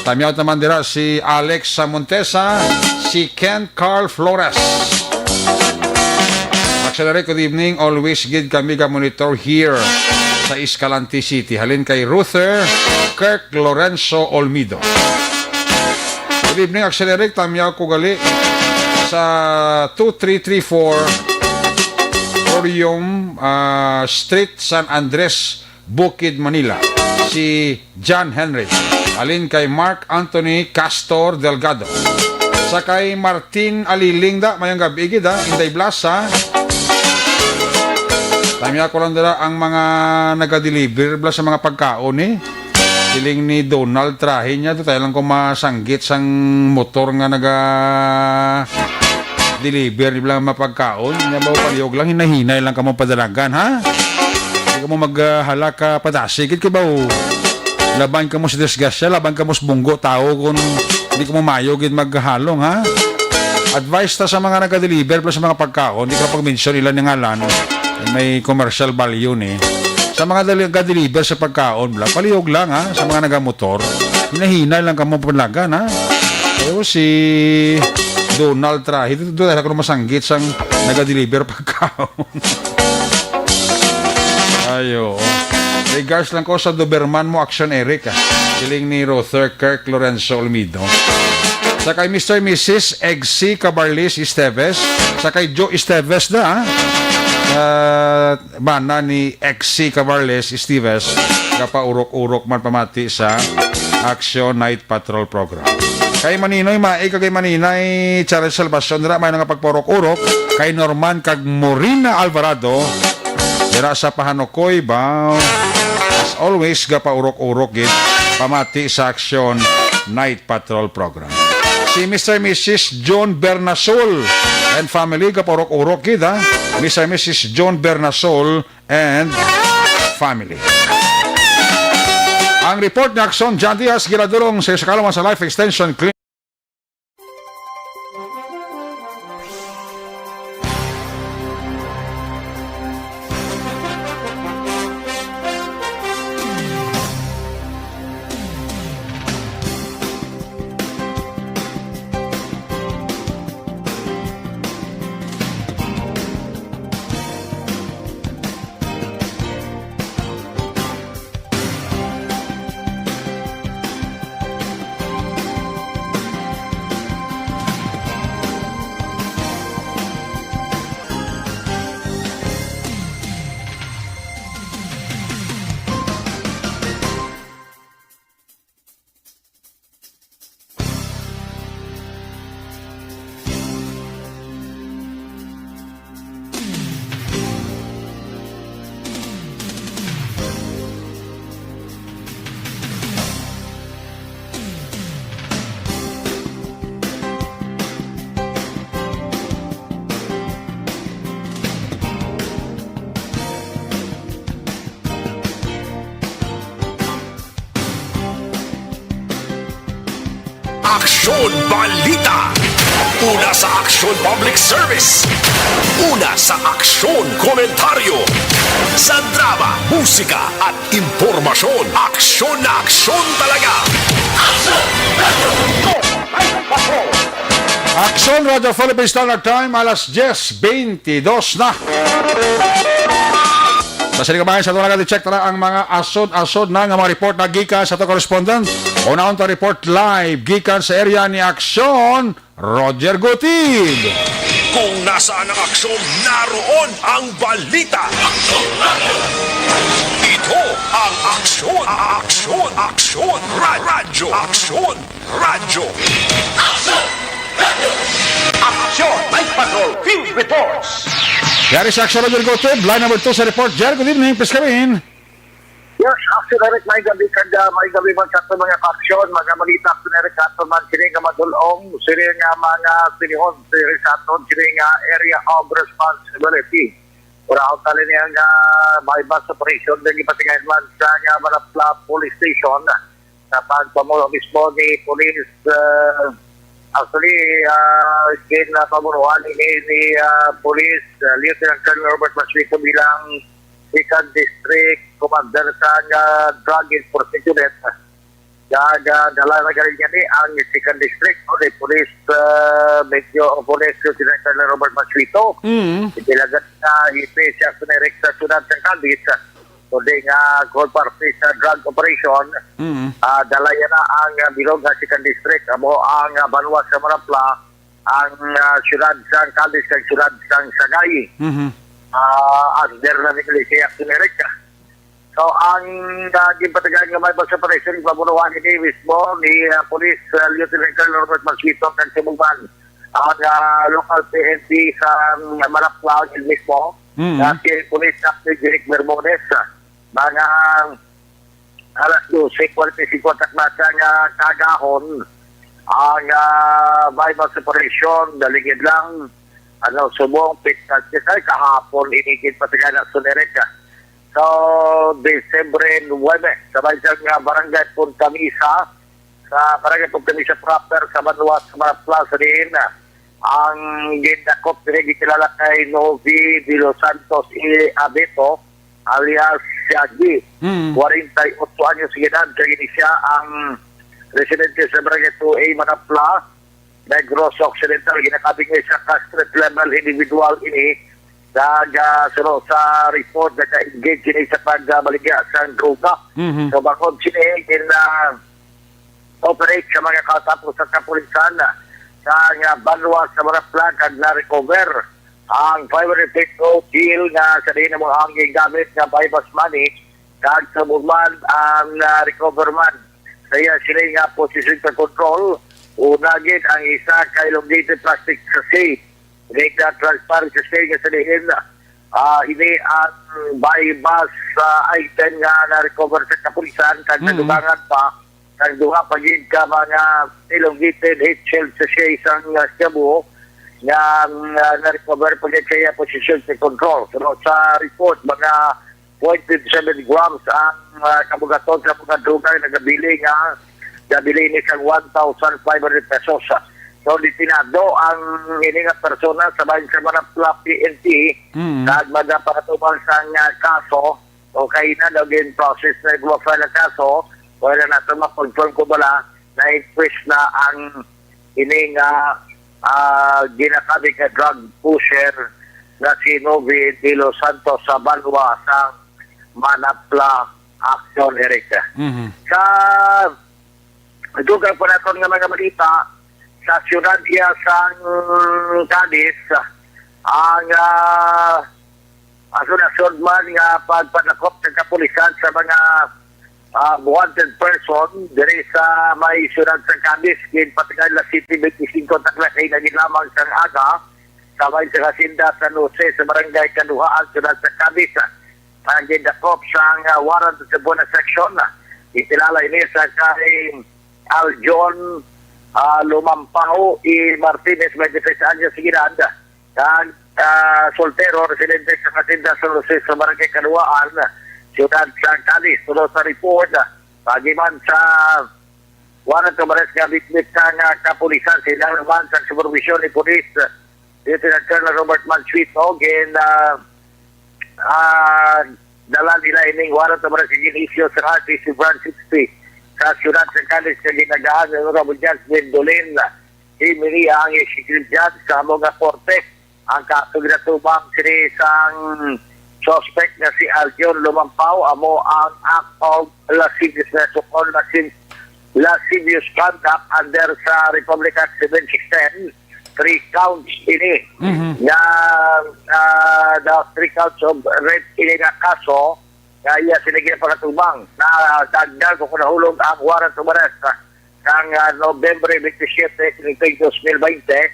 Tamyaw naman dira si Alex Montesa, si Ken Carl Flores. Accelerate, good evening. Always gid kami monitor here sa Escalante City. Halin kay Ruther Kirk Lorenzo Olmido. Good evening, Accelerate. Tamyaw ko gali sa 2334 Orium Street, San Andres, Bukid, Manila. Si John Henry. Alin kay Mark Anthony Castor Delgado. Sa kay Martin Alilingda, mayang gabi gid, Inday Blasa. Tamya ko lang dala ang mga naga-deliver bla sa mga pagkaon eh. Siling ni Donald trahin niya, tayo lang kung masanggit sang motor nga naga-deliver ni lang mapagkaon. Nya ba paliyog lang, hinahinay lang ka mo padalagan, ha? Hindi ka mo maghalaka padasigit ka ba o? Laban ka mo sa disgasya, laban ka mo sa bunggo, tao kung hindi ka mo mayogid maghalong, ha? Advice ta sa mga naga-deliver plus sa mga pagkaon, hindi ka pag-mention ilan yung ngalan, may commercial value ni. Sa mga naga-deliver sa pagkaon, palihog lang, ha? Sa mga nagamotor, hinahinay lang ka mo palagan, ha? Pero si Donald Trahi, ito tayo ako masanggit sang naga-deliver pagkaon. Ayo. Regards lang ko sa Doberman mo, Action Eric, siling ni Ruther Kirk Lorenzo Olmido. Sa kay Mr. and Mrs. Eggsy Cabarlis Esteves, sa kay Joe Esteves na, bana ni Eggsy Cabarlis Esteves, kapaurok-urok man pamati sa Action Night Patrol Program. Kay Maninoy, kay Maninay Charles Salvacion, may nga pagpurok-urok, kay Norman kag Morina Alvarado, dira sa Pahanokoy ba? As always, gapaurok-urok gid pamati sa Action Night Patrol Program. Si Mr. and Mrs. John Bernasol and family, gapaurok-urok gid, ha? Mr. and Mrs. John Bernasol and family. Ang report ni Action John Diaz, ginadulong sa Kalawan sa Life Extension Clinic. Aksyon Balita. Una sa Aksyon Public Service. Una sa Aksyon Komentaryo. Sa drama, musika at impormasyon. Aksyon na aksyon talaga. Aksyon Radio Philippines Standard Time, alas 10:22 na. Sa sinigabahan sa tulang check na ang mga asod na nga mga report na gikan sa to correspondent. Unahon ta report live gikan sa area ni Aksyon, Roger Gutid. Kung nasaan ang aksyon, naroon ang balita. Ito ang Aksyon Radyo. Aksyon Night Patrol Field Reports. Yari sa Aksyon Roger Gutid, line number 2 sa report. Jer, good evening, please come in. Yes, Aksyon Eric, may gabi kada, may gabi man sa mga aksyon, mga balita Aksyon Eric, ato man sini nga madulong, sini nga mga sinihon, sini sa aton, sini nga area of responsibility. Uraw tali niya nga may bus operation, nang ipatingin man sa nga Manapla Police Station, sa pagpamulo mismo ni Police, actually, pamunuan ni Police Lieutenant Colonel Robert Maswito bilang Second District Commander sa Drug Enforcement Unit. Dala na galing niya ni ang Second District o ni Police Police Lieutenant Colonel Robert Maswito. Itilagat na hipi siya Eric sa sunod sa Cadiz. Kundi nga call party sa drug operation. Dala yan na ang bilog na Second District. Amo ang banwa sa Manapla, ang syudad sa Cadiz kag syudad sa Sagay. Under na ni Aksyon Eric. So, ang gipatagaan nga may bus operation, pamunuan ni mismo ni Police Lieutenant Colonel Robert Maswito kag Sibugban. Ang local PNP sa Manapla mismo, si Police Captain Jeric Bermudez, mga alas 12:45 takmasa nga kagahon, ang bypass operation, daligid lang, subong pitkas kahapon, inigid patigan at Sunereka. So, Desembre 9, sabay sa barangay Punta Misa, sa barangay Punta Misa proper, sa Manuas, sa Manapla, sa din, ang gindakop kilala kay Novi de los Santos Abeto alias Shaggy, 48 anyos edad, kaya siya ang residente sa Barangay 2A Manapla, Negros Occidental, ginakabing sa castrate level individual ini, sa report na ka-engage ini sa pagbaligya sa droga. So bakod sini, operate sa mga katapos sa kapulisan sa banwa sa Manapla kag na-recover ang 500 peso bill nga sa din mo ang gigamit nga bypass money kag sa movement ang na-recover man. Kaya sila nga position sa control, unagin ang isa kay elongated plastic sachet. Hindi na transparent sachet nga sa dihin. Ini ang bypass item nga na-recover sa kapulisan kag nadugangan pa kag duha pagid ka mga elongated heat shield sa siya isang Cebu nga na-recover pagid kaya position sa control. Pero sa report, mga 0.27 grams ang kabugaton sa mga droga na nagabili ni kang 1,500 pesos. So, litinado ang ininga persona sa bayan sa Manapla PNP kag magpatubang sa kaso o kay na login process na i-file na kaso. Wala na ito mag-confirm ko bala na increase na ang ining ginakabing na drug pusher na si Novi de los Santos sa banwa sa Manapla Aksyon Eric. Sa dugang po natin nga mga balita sa siyudad iya sa Cadiz, ang asunod man nga pagpanakop ng kapulisan sa mga wanted person diri sa may siyudad sa Cadiz, kin Patigal La City 25 taglakay na ginlamang sa aga sa may sa Hacienda San Jose sa barangay Kaduhaan siyudad sa Cadiz. Ang gindakop sa warrant sa Buena Section, itilala ini sa kay Aljon Lumampao Martinez, 23 anyos edad, kag soltero, residente sa Hacienda San Jose sa barangay Kaduhaan siyudad sa Cadiz. Tulo sa report, pagiman sa warrant of arrest nga bitbit nga kapulisan sa ilang naman sa supervision ni Police Lieutenant Colonel Robert Mansuito gin dala nila ining warrant of arrest gin-issue sa RTC Branch 60 sa Siyudad San Carlos nga ginagaan ng Honorable Judge Gwendolyn Maria ang executive judge sa mga korte ang kaso ginatubang sini sang suspect na si Aljon Lumampaw amo ang act of lasciviousness or lascivious conduct under sa Republic Act 7610 3 counts ini na the 3 counts of rape ini nga kaso na iya sinigyan pagkatubang na dagdag ko nahulog ang warrant of arrest kang November 27, 2020 180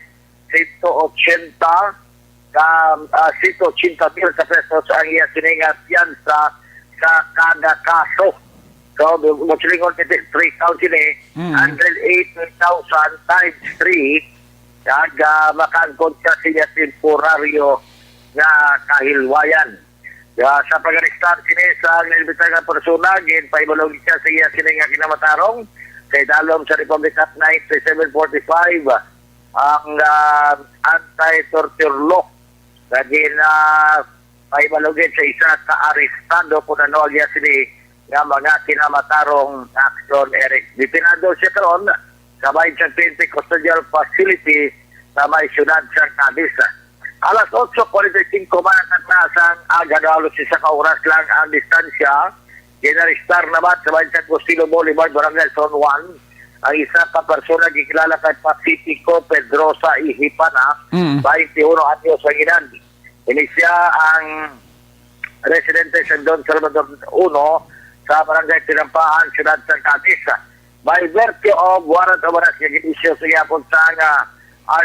180,000 ka pesos ang iya sininga piyansa sa kada kaso. So, masilingon ito 3 counts ini 180,000 times 3 kag makaangkot siya siya temporaryo nga kahilwayan. Sa pag-aristar sini sa nilbitan nga persona gin paibalog siya sa iya sininga kinamatarong kay dalom sa Republic Act 9745 ang anti-torture law naging paibalogin sa isa ka arestado kung ano agya sini nga mga kinamatarong action Eric. Dipinado siya karon sa Bayan San Pedro Custodial Facility sa may siyudad sa Cadiz. Alas 8:45 manataglasang agadalos isa ka oras lang ang distansya. Ginaristar naman sa Bayan San Agustino Boulevard, Barangay Zone 1 ang isa ka persona gikilala kay Pacifico Pedrosa Ihipana 21 anyos ang edad. Ini siya ang residente sa Don Salvador 1 sa Barangay Tinampaan, Siyudad San Cadiz. By virtue of warrant of arrest nga ginisyo sa yapon sa nga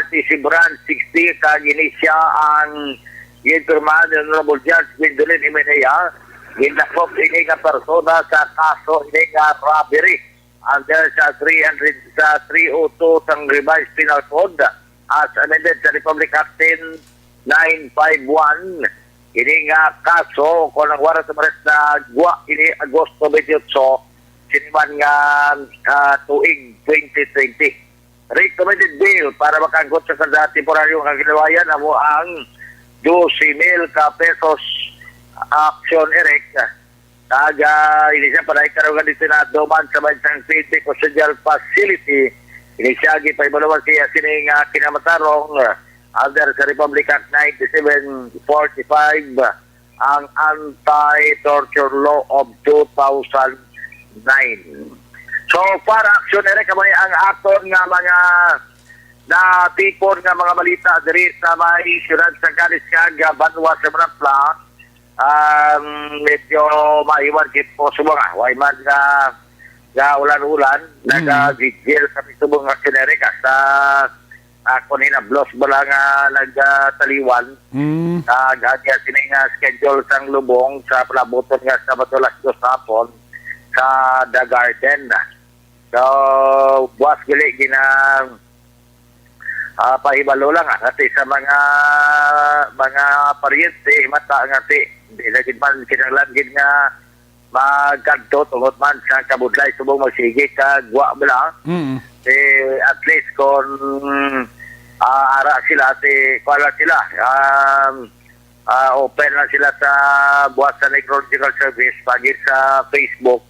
RTC Branch 60 kag ginisya ang gipirmahan ni Honorable Judge Gwendolyn Jimenea ginakop ini nga persona sa kaso ini nga robbery under sa 302 sang revised penal code as amended sa Republic Act 10951. Ini nga kaso kung ang warrant of arrest na guwa ini Agosto 28 siniman nga tuig 2020. Recommended bail para makangkot sa kanda temporaryong kagilawayan amo ang 12,000 ka pesos action erect. Taga ini siya para ikaroon dito na doman sa Bansang City Custodial Facility. Ini siya gipaibalawag siya sining kinamatarong under sa Republic Act 9745 ang Anti-Torture Law of 2009. So para action erect kamay ang akton nga mga na tipon nga mga balita diri sa may siyudad sa Cadiz kag Banwa sa Manapla. Medyo maiwan kit po subong way man nga ulan-ulan nagagigil kami subong nga sinerek sa ako ni na bloss bala nga nagtaliwan agya sini nga schedule sang lubong sa palaboton nga sa Batulas dos hapon sa The Garden. So buwas gali ginang pahibalo lang ati sa mga paryente mata nga ti hindi na gid man kinahanglan gid nga magkadto tungod man sa kabudlay subong magsige ka guwa bala at least kung ara sila kuala sila open na sila sa buhat sa Necrological Service pagit sa Facebook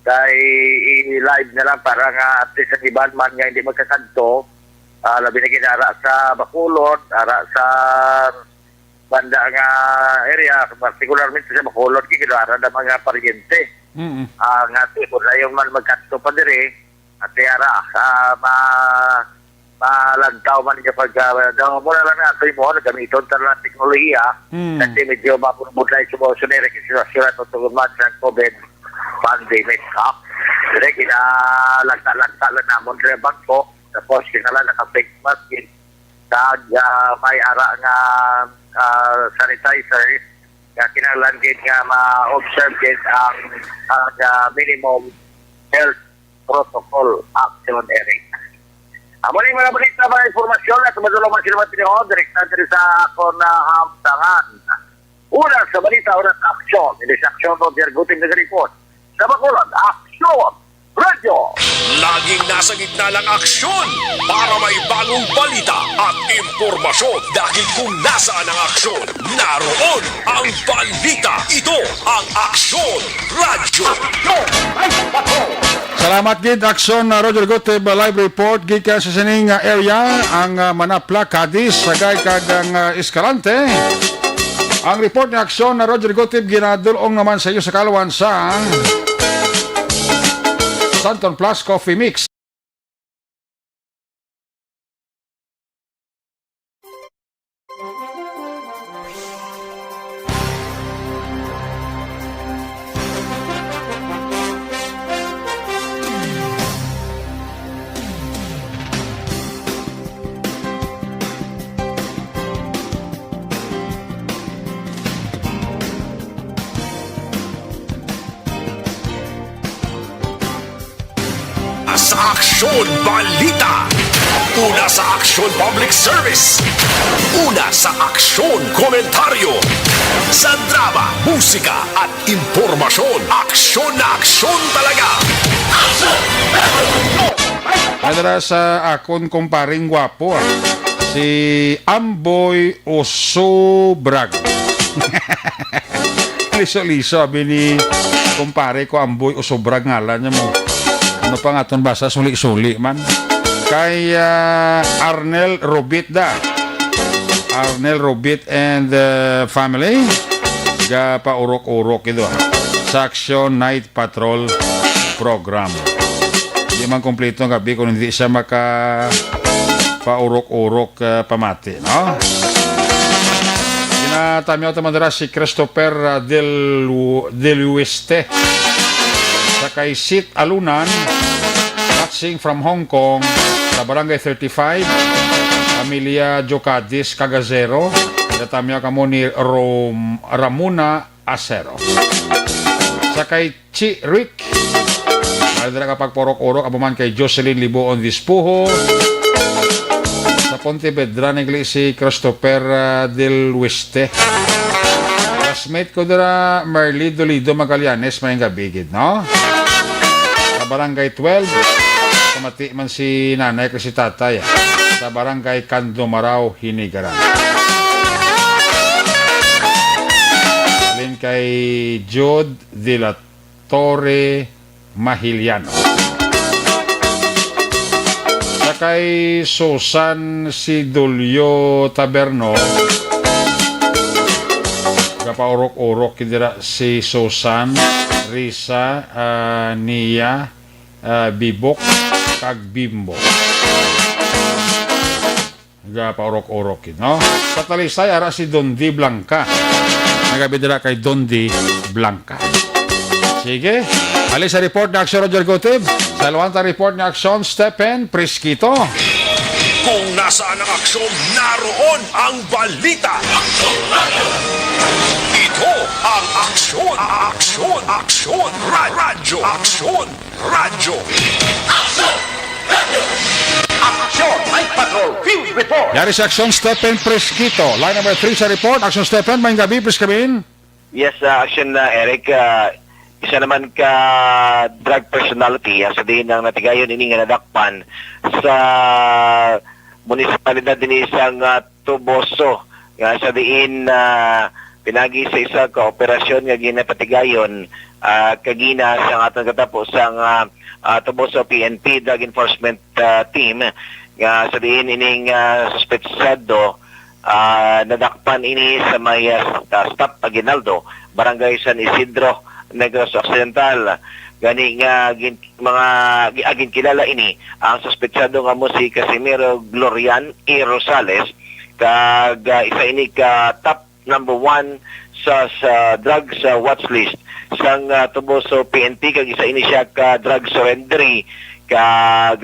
kay i-live na lang para nga at least ang iban man nga hindi magkakanto labi na ginara sa Bacolod, ara sa banda nga area, particularmente sa Bacolod, ginara na mga paryente. Nga tipon na yung man magkanto pa dire, at ara malagtaw man niya daw muna lang na ito mo, nagamiton talaga ng teknolohiya, kasi medyo mapurubudlay sa mga sunere kasi sila tutugod man sa COVID pandemic. Dire, ginalagta-lagta lang namon rin bangko, tapos kinala naka-fake mask kag may ara nga sanitizer nga kinahanglan gid nga ma-observe gid ang minimum health protocol action area. Amo ni mga balita mga informasyon at madulong man sila tinihon direkta diri sa ako na hamtangan. Una sa balita, una sa aksyon. Hindi sa aksyon to, Pierre Guting nag-report. Sa Bacolod, aksyon! Ready! Radyo. Laging nasa gitna ng aksyon para may bagong balita at impormasyon. Dahil kung nasaan ang aksyon, naroon ang balita. Ito ang Aksyon Radyo. Salamat gid Aksyon Roger Goteb live report gikan sa sining area ang Manapla, Cadiz, sagay kag ang Escalante. Ang report ni Aksyon Roger Goteb ginadulong naman sa iyo sa kalawan sa Santon Plus Coffee Mix. Sa Aksyon Balita. Una sa Aksyon Public Service. Una sa Aksyon Komentaryo. Sa drama, musika at impormasyon. Aksyon na aksyon talaga. Adara sa akon kumparing gwapo si Amboy Osobrag. Liso-liso sabi ni kumpare ko Amboy Osobrag ngalan niya mo. Ano pa nga itong basa? Suli-suli man. Kay Arnel Robit da. Arnel Robit and family. Ga paurok-urok ito. Sa Action Night Patrol Program. Di man kompleto ang gabi kung hindi siya maka paurok-urok pamati. No? Ginatamyaw tamadara si Christopher Del Ueste. Sa kay Sit Alunan, watching from Hong Kong, sa Barangay 35, Pamilya Jocadis, Cagazero, natamya ka mo ni Ramona Acero. Sa kay Chi Rick, madala kapag porok-orok, abuman kay Jocelyn Liboon Dispuho, sa Pontevedra, nagli si Christopher Del Ueste. Classmate ko dira, Merly Dolido Magallanes, may gabigid, no? Sa Barangay 12, kamati man si nanay kasi tatay. Sa Barangay Candomaraw, Hinigaran. Alin kay Jod de la Torre Mahiliano. Sa kay Susan Sidulio Taberno, kapaurok-urok kidira si Susan, Risa, Nia, Bibok, kag Bimbo. Kapaurok-urok kid, no? Sa Talisay, ara si Dondi Blanca. Nagabidira kay Dondi Blanca. Sige, alis sa report na Aksyon Roger Goteb. Sa Luanta report na Aksyon Stephen Prisquito. Kung nasaan ang aksyon, naroon ang balita. Ito ang Aksyon, Aksyon, Aksyon, Radyo, Aksyon, Radyo. Aksyon Night Patrol Field Report. Yari sa Aksyon Stephen Prisquito. Line number 3 sa report. Aksyon Stephen, may gabi, please come in. Yes, Aksyon Eric. Isa naman ka drug personality sa din ng natigayon ini nga nadakpan sa munisipalidad din isang Tuboso nga sa diin pinagi sa isa ka operasyon nga ginapatigayon kagina sa atong katapos ang Tuboso PNP Drug Enforcement Team nga sa diin ining suspetsado nadakpan ini sa may Stop Aguinaldo, Barangay San Isidro, Negros Occidental. Gani nga mga agin kilala ini ang suspetsado nga mo si Casimiro Glorian E. Rosales kag isa ini ka top number 1 sa drugs watch list sang Tuboso PNP kag isa ini siya ka drug surrendery kag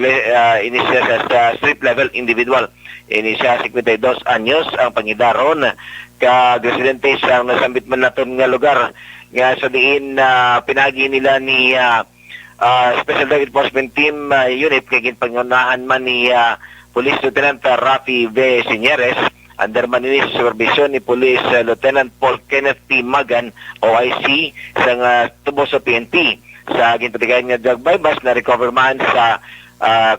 ini siya sa street level individual. Ini siya 52 anyos ang pangidaron kag residente sa nasambit man naton nga lugar nga sa diin pinagi nila ni Special Drug Enforcement Team Unit kay ginpangunahan man ni Police Lieutenant Rafi V. Sinieres under man ni supervision ni Police Lieutenant Paul Kenneth T. Magan OIC sa Tuboso PNP. sa ginpatigayan nga drug bypass na recover man sa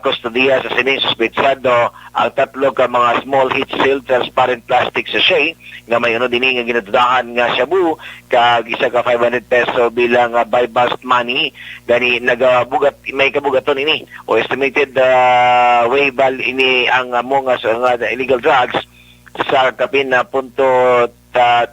kustodiya sa sining suspetsado ang 3 ka mga small heat sealed transparent plastic sachet nga may din nga ginadudahan nga shabu kag isa ka 500 peso bilang bypass money gani nagabugat may kabugaton ini o estimated way val ini ang mga illegal drugs sa kapin na punto 3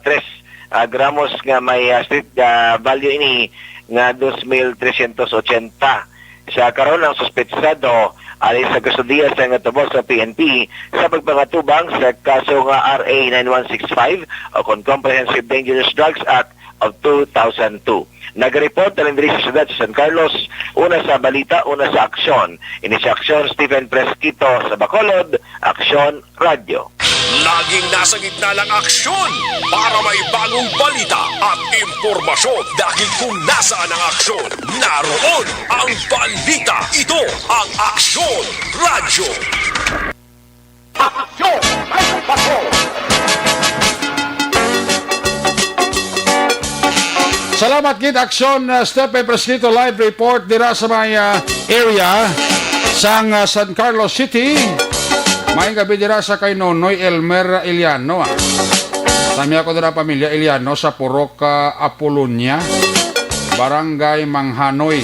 gramos nga may street value ini nga 2,380. Sa karon ang suspetsado alis sa kustodiya sa nga tubos sa PNP sa pagpangatubang sa kaso nga RA 9165 o Comprehensive Dangerous Drugs Act of 2002. Nag-report ang diri sa siyudad sa San Carlos, una sa balita, una sa aksyon. Ini sa aksyon Stephen Presquito sa Bacolod, Aksyon Radio. Laging nasa gitna ng aksyon para may bagong balita at impormasyon dahil kung nasaan ang aksyon, naroon ang balita. Ito ang Aksyon Radyo. Aksyon! Night Patrol! Salamat gid Aksyon Stephen Presquito live report dira sa may area sang San Carlos City. Maayong gabi dira sa kay Nonoy Elmer Iliano. Tami ako dira pamilya Iliano sa Purok Apolonia, Barangay Manghanoy.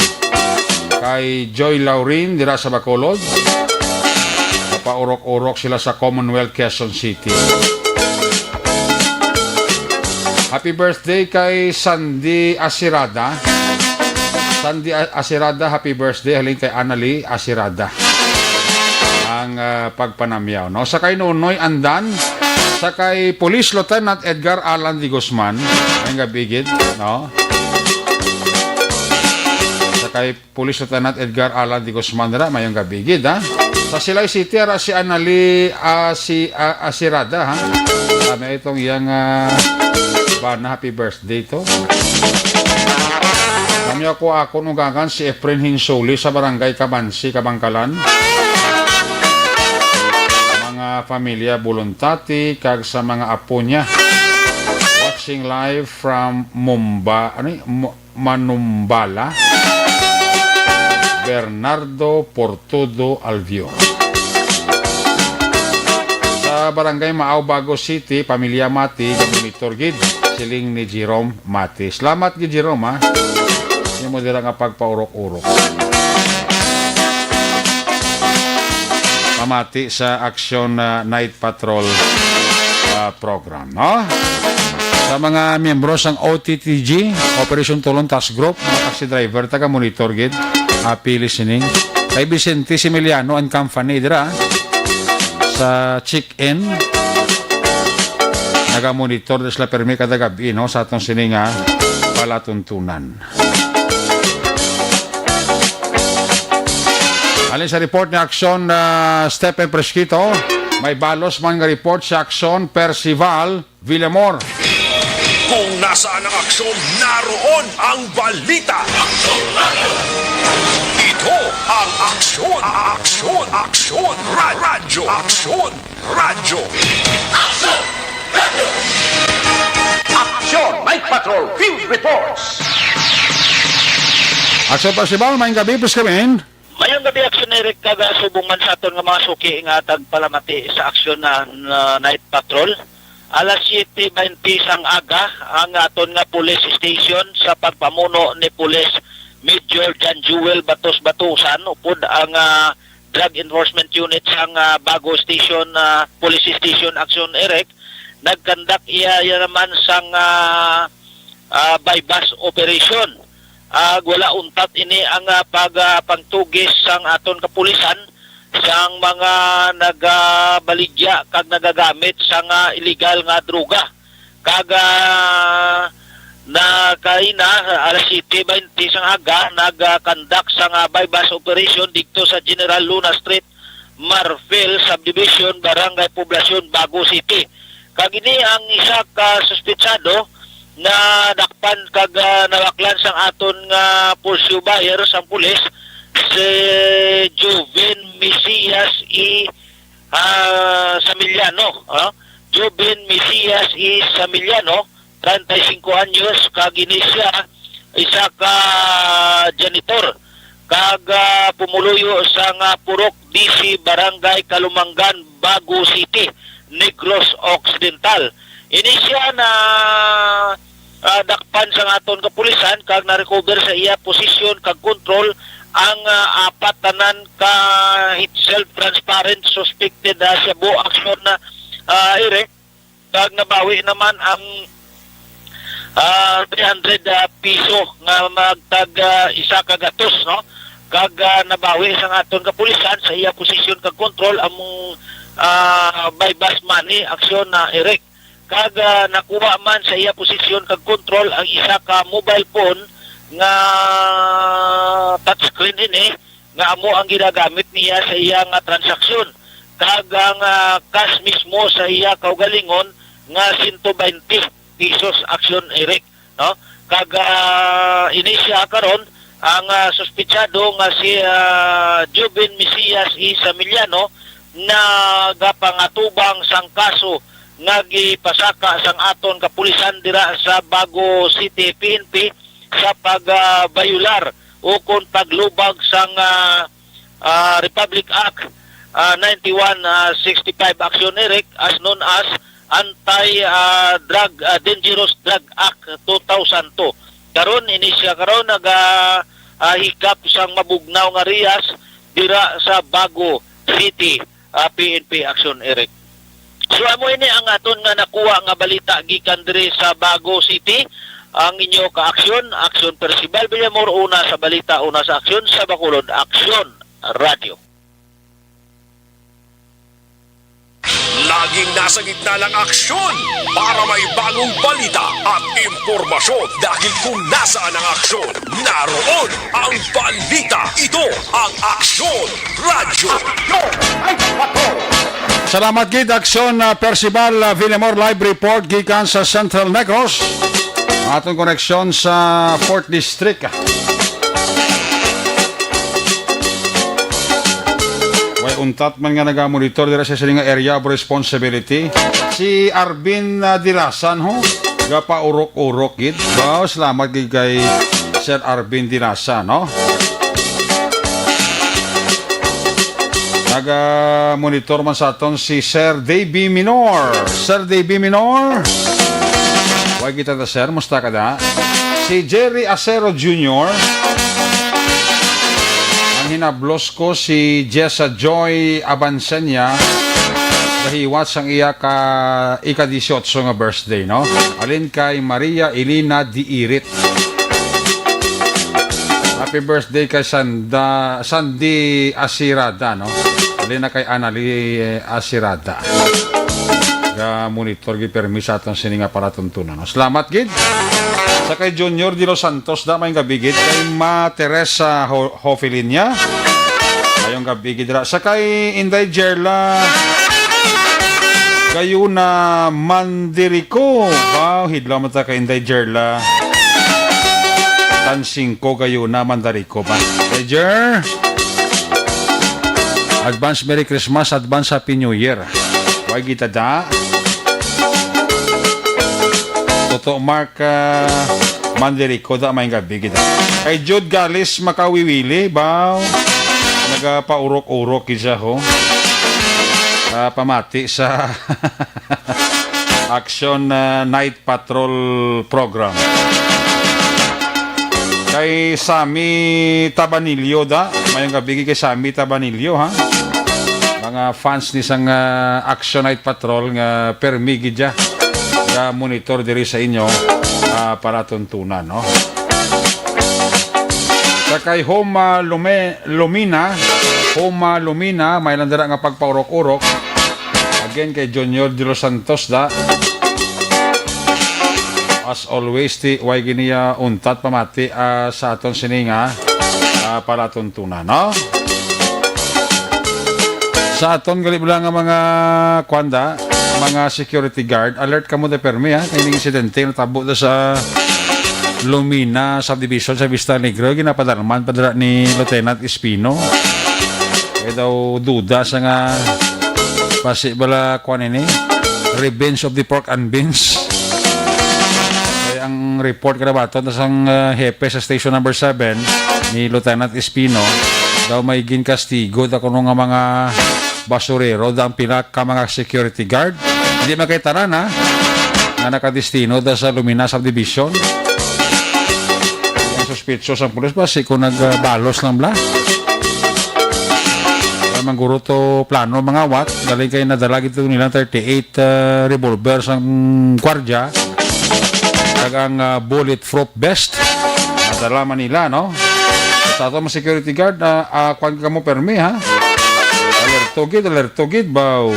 Kay Joy Laurin dira sa Bacolod. Papaurok-urok sila sa Commonwealth, Quezon City. Happy birthday kay Sandy Asirada. Sandy Asirada, happy birthday. Halin kay Annalie Asirada. Ang pagpanamyaw. No? Sa kay Nonoy Andan, sa kay Police Lieutenant Edgar Alan Di Guzman, ay gabigid, no? Sa kay Police Lieutenant Edgar Alan Di Guzman, mayong gabigid, ha? Sa Silay City, si Annalie Asirada, ha? Sabi itong iyang bana, happy birthday to. Kami ako nugagan si Efren Hinsoli sa Barangay Kabansi, Kabangkalan. Mga pamilya Buluntati kag sa mga apo niya. Watching live from Manumbala. Bernardo Portudo Alvio. Sa Barangay Maaw, Bago City, pamilya Mati, monitor gid siling ni Jerome Mati. Salamat gid Jerome, ha. Hindi mo dira nga pagpaurok-urok. Pamati sa Aksyon Night Patrol program, no? Sa mga miyembro sang OTTG, Operation Tulong Task Group, mga taxi driver, taga-monitor gid, happy listening. Kay Vicente Similiano and Company dira sa check-in, naga-monitor sila permi kada gabi, no? Sa atong sininga palatuntunan. Alin sa report ni Aksyon Stephen Presquito, may balos man nga report sa Aksyon Percival Villamor. Kung nasaan ang aksyon, naroon ang balita. Ito ang Aksyon Radyo. Aksyon Radyo. Aksyon! Night Patrol Field Reports! Aksyon Percival, may gabi, please come in. Mayang gabi aksyonerik kaga subungan sa aton nga mga suki nga tagpalamati sa aksyon na Night Patrol. Alas 7:20 sang aga ang aton nga police station sa pagpamuno ni Police Major John Jewel Batos-Batusan upod ang Drug Enforcement Unit sang Bago Station Police Station Action Erek nagkandak iya naman sang bypass operation. Wala untat ini ang pagtugis sang aton kapulisan sang mga nagabaligya kag nagagamit sang illegal nga droga kag na kaina alas 7:20 sang aga nagkandak sang bypass operation dito sa General Luna Street, Marfil Subdivision, Barangay Poblacion, Bago City. Kag ini ang isa ka suspetsado na dakpan kag nawaklan sang aton nga pulsyo buyer sang pulis si Joven Mesias Samiliano. Joven Mesias Samiliano, 35 anyos, kag ini siya isa ka janitor kag pumuluyo sa nga Purok DC Barangay Kalumanggan, Bago City, Negros Occidental. Ini siya na dakpan sa aton kapulisan kag na-recover sa iya posisyon kag control ang apat tanan ka self-transparent suspected sa buo aksyon na irek kag nabawi naman ang 300 piso nga magtag isa ka gatos, no? Kag nabawi sa aton kapulisan sa iya posisyon kag control among bypass money aksyon na irek. Kag nakuha man sa iya posisyon kag control ang isa ka mobile phone nga touchscreen ini nga amo ang ginagamit niya sa iya nga transaksyon. Kag ang cash mismo sa iya kaugalingon nga 120 pesos aksyon irek, no? Kag ini siya karon ang suspitsado nga si Jubin Mesias Isamiliano na gapangatubang sang kaso nga gipasaka sang aton kapulisan dira sa Bago City PNP sa pagbayular o kung paglubag sang Republic Act 9165 Action Eric as known as Anti-Drug Dangerous Drug Act 2002. Karon ini siya karon hikap sang mabugnaw nga riyas dira sa Bago City PNP Action Eric. So amo ini ang aton nga nakuha nga balita gikan diri sa Bago City. Ang inyo ka aksyon Percival Villamor, una sa balita, una sa aksyon sa Bacolod, Aksyon Radio. Laging nasa gitna ng aksyon para may bagong balita at impormasyon dahil kung nasaan ang aksyon, naroon ang balita. Ito ang Aksyon Radio. Salamat gid Aksyon Percival Villamor, live report gikan sa Central Negros. Atong koneksyon sa 4th District. Way untat man nga nagamonitor dira sa sininga area of responsibility. Si Arvin Dilasan ho, gapa urok-urok gid. Wow, salamat gid kay Sir Arvin Dilasan, no? Naga-monitor man sa aton si Sir Davey Minor. Sir Davey Minor. Wag kita ta sir, musta ka da? Si Jerry Acero Jr. Ang hinablos ko si Jessa Joy Abansenya dahiwat sang iya ka ika-18 nga birthday, no? Alin kay Maria Elena Diirit. Happy birthday kay Sandy Asirada, no? Alin na kay Anali Asirada. Monitor gi permis atong sininga para tuntunan. Salamat gid. Sa kay Junior de los Santos da may gabi gid kay Ma Teresa Hofilinya. Ayong gabi gid ra. Sa kay Inday Jerla kayo na Mandirico. Wow, hidlaw mo ta kay Inday Jerla. Tansing ko kayo na Mandirico ba. Hey Jer. Advance Merry Christmas, advance Happy New Year. Why kita da? Toto Mark Mandirico da may gabi kita. Kay Jude Galis makawiwili ba? Nagapaurok-urok isa ho. Pamati sa Action Night Patrol program. Kay Sami Tabanilio da, may gabi kay Sami Tabanilio ha. Mga fans ni sang Action Night Patrol nga permigi dya nga monitor diri sa inyo para tuntunan, no? Sa kay Homa Lumina may landara nga pagpaurok-urok again kay Junior de los Santos da. As always way giniya untat pamati sa aton sininga para tuntunan, no? Sa aton gali lang nga mga kwanda, mga security guard, alert ka mo de permi ha, kay ning insidente natabo da sa Lumina subdivision sa Vista Negro, ginapadarman padara ni Lieutenant Espino. Kaya daw duda sa nga pasi bala kwan ini, revenge of the pork and beans. Kaya ang report kada baton ng hepe sa station number 7 ni Lieutenant Espino daw may ginkastigo da kuno nga mga basurero da ang pila ka mga security guard. Hindi makita na nga nakadestino da sa Lumina Subdivision. Ang suspicious ang pulis ba kung nagbalos lang bla. Mangguro to plano mga wat galing kay nadala gito nilang 38 revolvers ang kwardya kag ang bulletproof vest nadala man nila no sa ato mga security guard kwan ka mo permi ha alerto gid baw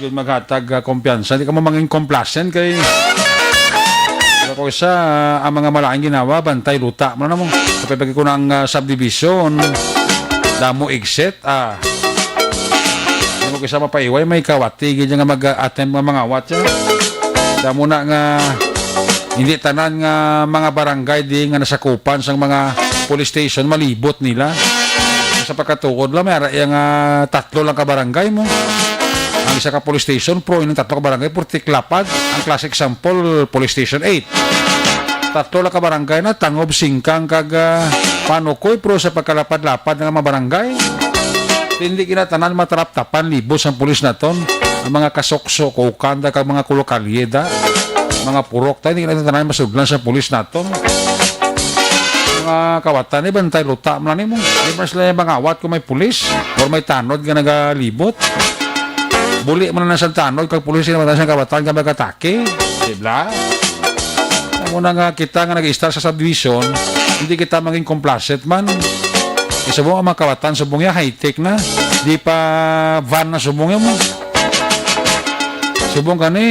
gid maghatag kumpiyansa di ka mo manging complacent kay ko isa ang mga malaking ginawa bantay luta mo na mo kapag ko ng subdivision damo exit ano ko isa mapaiway may kawati gid nga mag-attend mga awat siya damo na nga hindi tanan nga mga barangay di nga nasakupan sang mga police station malibot nila sa pagkatukod lang may yang tatlo lang ka barangay mo ang isa ka police station pro yung tatlo ka barangay Purtiklapad ang classic example police station 8 tatlo lang ka barangay na tangob singkang kag panukoy pro sa pagkalapad-lapad ng mga barangay hindi kinatanan matarap-tapan libos ang pulis na ton ang mga kasokso kukanda kag mga kulokalyeda mga purok tayo hindi kinatanan masuglan sa pulis na ton mga kawatan ni bantay luta man nimo di ba sila mga awat kung may pulis or may tanod nga nagalibot buli man na sa tanod kag pulis na matasan kawatan nga magatake dibla muna nga kita nga nag-start sa subdivision hindi kita maging complacent man isabong ang mga kawatan subong ya high-tech na di pa van na subong ya mo subong ka ni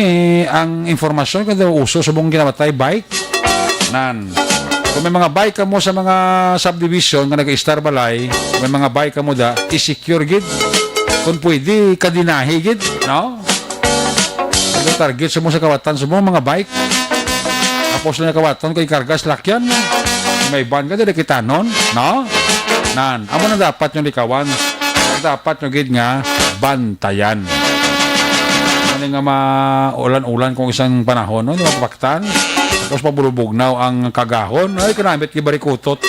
ang informasyon kada uso subong ginamatay bike nan kung may mga bike ka mo sa mga subdivision nga nag-start balay may mga bike ka mo da i-secure gid kung pwede kadinahi gid no target subong sa kawatan subong mga bike tapos na kawaton kay kargas lakyan may ban ka dili kita non no nan amo na dapat yung likawan dapat yung gid nga bantayan ano nga maulan-ulan kung isang panahon no mapaktan tapos pabulubugnaw ang kagahon ay kanamit kay barikutot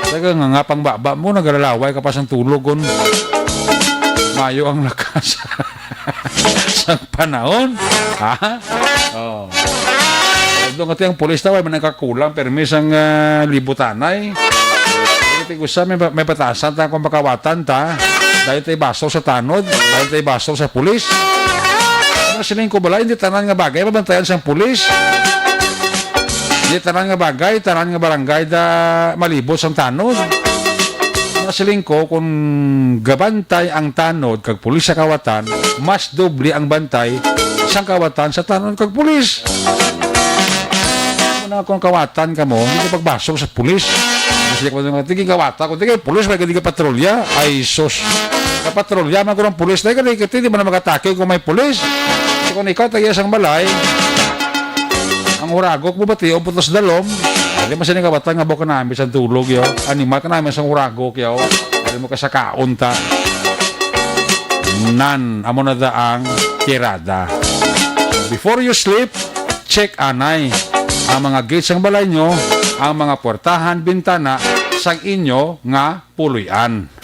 daga nga pang baba mo nagalalaway ka pa sang tulog kun mayo ang lakas sa panahon ha oh doon nga ang pulis na may nakakulang permis ang libutanay ito gusto may patasan ta kung makawatan ta dahil tayo baso sa tanod dahil tayo baso sa pulis ano siling ko bala hindi tanan nga bagay mabantayan sa pulis hindi tanan nga bagay tanan nga barangay da malibot sa tanod siling ko kung gabantay ang tanod kag pulis sa kawatan mas doble ang bantay sa kawatan sa tanod kag pulis na kung kawatan ka mo hindi ka pagbasok sa pulis kasi kung tingin kawata kung tingin pulis may ka patrolya ay sus kapatrolya man ko ng pulis na hindi mo na magatake kung may pulis so, kung ikaw tayo sang balay ang uragok mo ba tiyo putos dalom hindi mo siya kabata nga buka namin sa tulog yo animal ka namin sa uragok yo hindi mo ka sa kaunta nan amo na daang tirada before you sleep check anay ang mga gates ng balay nyo ang mga portahan bintana sa inyo nga puluyan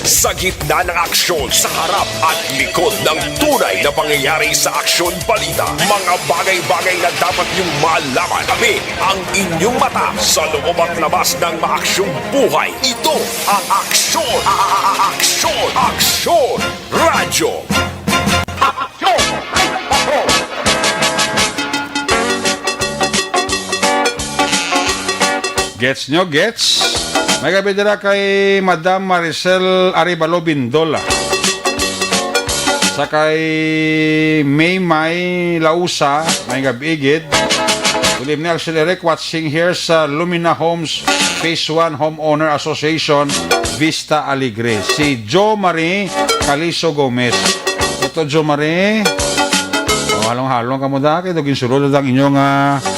Sa gitna ng aksyon, sa harap at likod ng tunay na pangyayari sa Aksyon Balita, mga bagay-bagay na dapat niyong malaman. Kami ang inyong mata sa loob at labas ng maaksyong buhay. Ito ang Aksyon! Aksyon! Aksyon! Radyo! Aksyon! Patrol! Gets nyo, gets? May gabi dira kay Madam Maricel Arevalo Bindola. Sa kay May Lausa, may gabi igid. Good evening, Arceleric, watching here sa Lumina Homes Phase 1 Homeowner Association, Vista Alegre. Si Jo Marie Caliso Gomez. Ito, Jo Marie. Halong-halong ka mo da, kaya dugin sulod ang inyong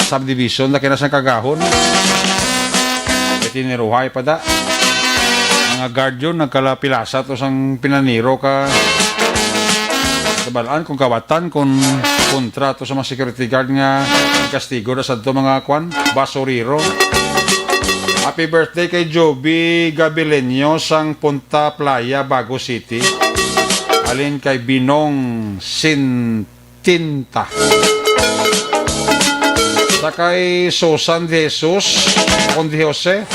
subdivision na kinasang kagahon. Tiniruhay pa da mga guard yun nagkalapilasa to sang pinaniro ka Kabalaan kung kawatan kung kontrato sa mga security guard nga kastigo na sa ito mga kwan, basuriro. Happy birthday kay Joby Gabileño sang Punta Playa, Bago City. Alin kay Binong Sintinta. Sa kay Susan de Jesus, kung di Jose,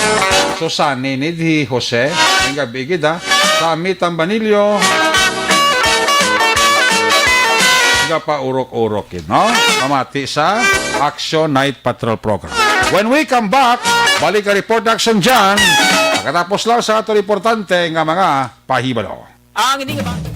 Susane ni di Jose, ang gabi gida, sa Amitang Banilyo, pa urok-urok yun, no? Mamati sa Action Night Patrol Program. When we come back, balik ka report action dyan. Pagkatapos lang sa ato importante nga mga pahibalo. Ang hindi nga ba?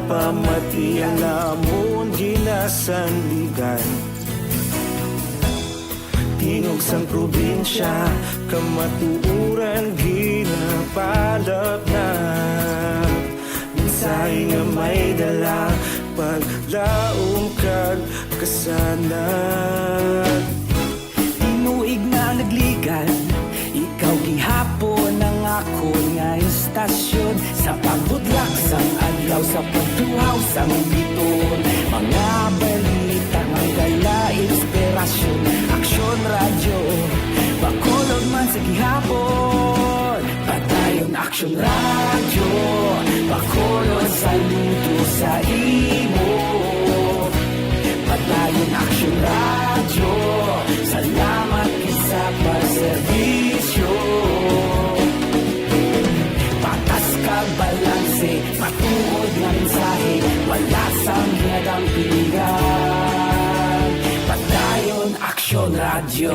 Pamati alamon ginasandigan Tingog sang probinsya kamatuuran ginapalap na Minsay nga may dala paglaong kag kasanan Tinuig na nagligan ikaw gihapon ang ako nga istasyon Sa pagbudlak sang adlaw sa pagtuhaw sang biton Mga balita nga gala inspirasyon Aksyon radyo Bacolod man sa gihapon Padayon Aksyon radyo Bacolod saludo sa imo Padayon Aksyon radyo Salamat kisa pagserbisyo Patas ka balanse Matuod nga mensahe Wala sang ginagampingan Padayon Aksyon radyo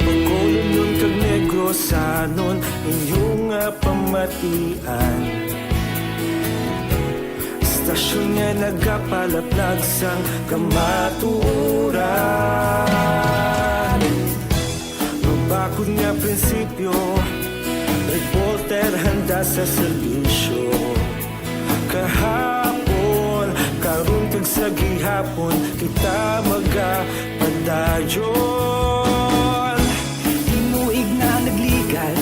Bacolod nun kag Negrosanon Inyong pamatian Istasyon nga nagapalaplag sang kamaturan Mabakod nga prinsipyo Reporter handa sa serbisyo Kahapon, karun kag sa gihapon Kita magapadayon Tinuig na nagligan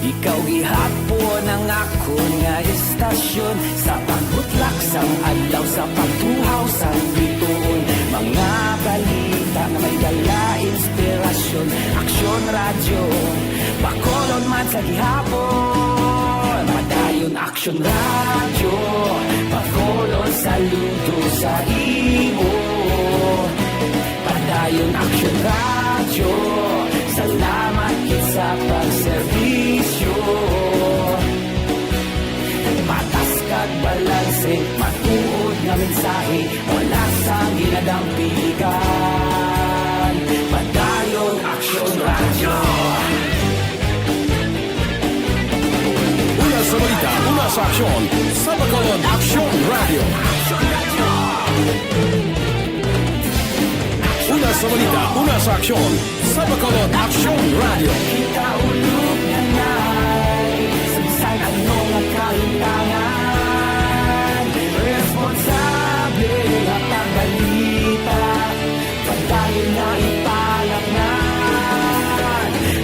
Ikaw gihapon ang ako nga istasyon Sa pagbutlak sang adlaw Sa pagtuhaw sang bituon Mga balita na may dala inspirasyon Aksyon radyo Bacolod man sa gihapon Padayon Aksyon radyo Bacolod saludo sa imo Padayon Aksyon radyo Salamat sa pagserbisyo Patas kag balanse Matuod nga mensahe Wala sang ginadampigan Padayon Aksyon radyo Una sa balita, una sa aksyon, sa Bacolod Aksyon Radio. Una sa balita, una sa aksyon, sa Bacolod Aksyon Radio. Kita ulog na na'y Sabisan ano nga kahintangan Responsable at ang balita Pagdayo na ipalaknan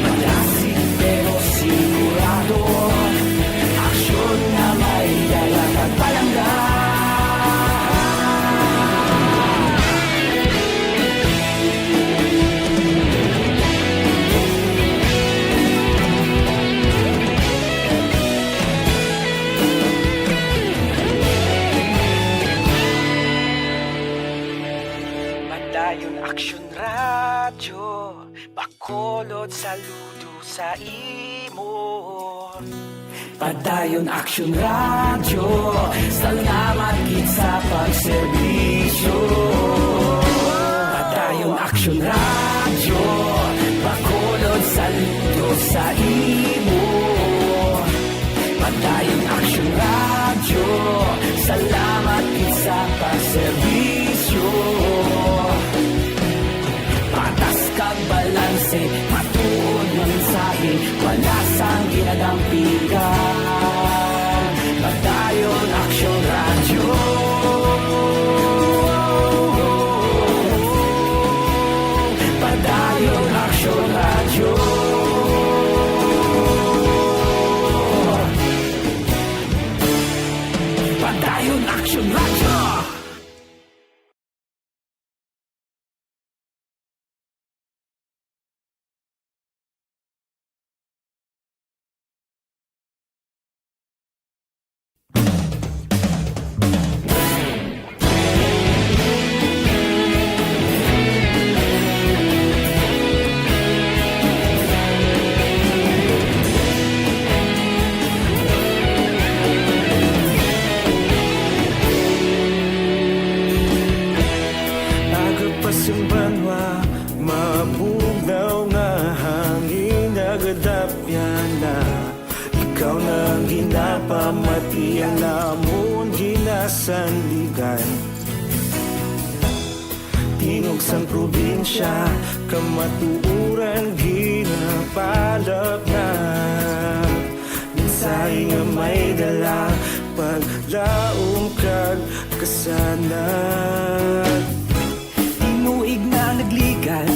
Malasig pero sigurado Aksyon na may dalang at palanggan Padayon Aksyon radyo Bacolod saludo sa imo Padayon Aksyon radyo Salamat gid sa pagserbisyo Padayon Aksyon radyo Bacolod saludo sa imo salamat sa pagserbisyo. Patas kag balanse, matuod ng mensahe, wala sang ginadampigan. Pagdayon Aksyon Radyo. Pagdayon Aksyon Radyo. Pagdayon Aksyon Radyo. Agapasumbanwa, mabugnaw nga hangin nagadapyan na. Ikaw na ginapamatian namon ginasandigan. Tingog sang probinsya, kamatuuran ginapalap na. Mensahe nga may dala, paglaom kag kasanat. Tinuig na nagligan,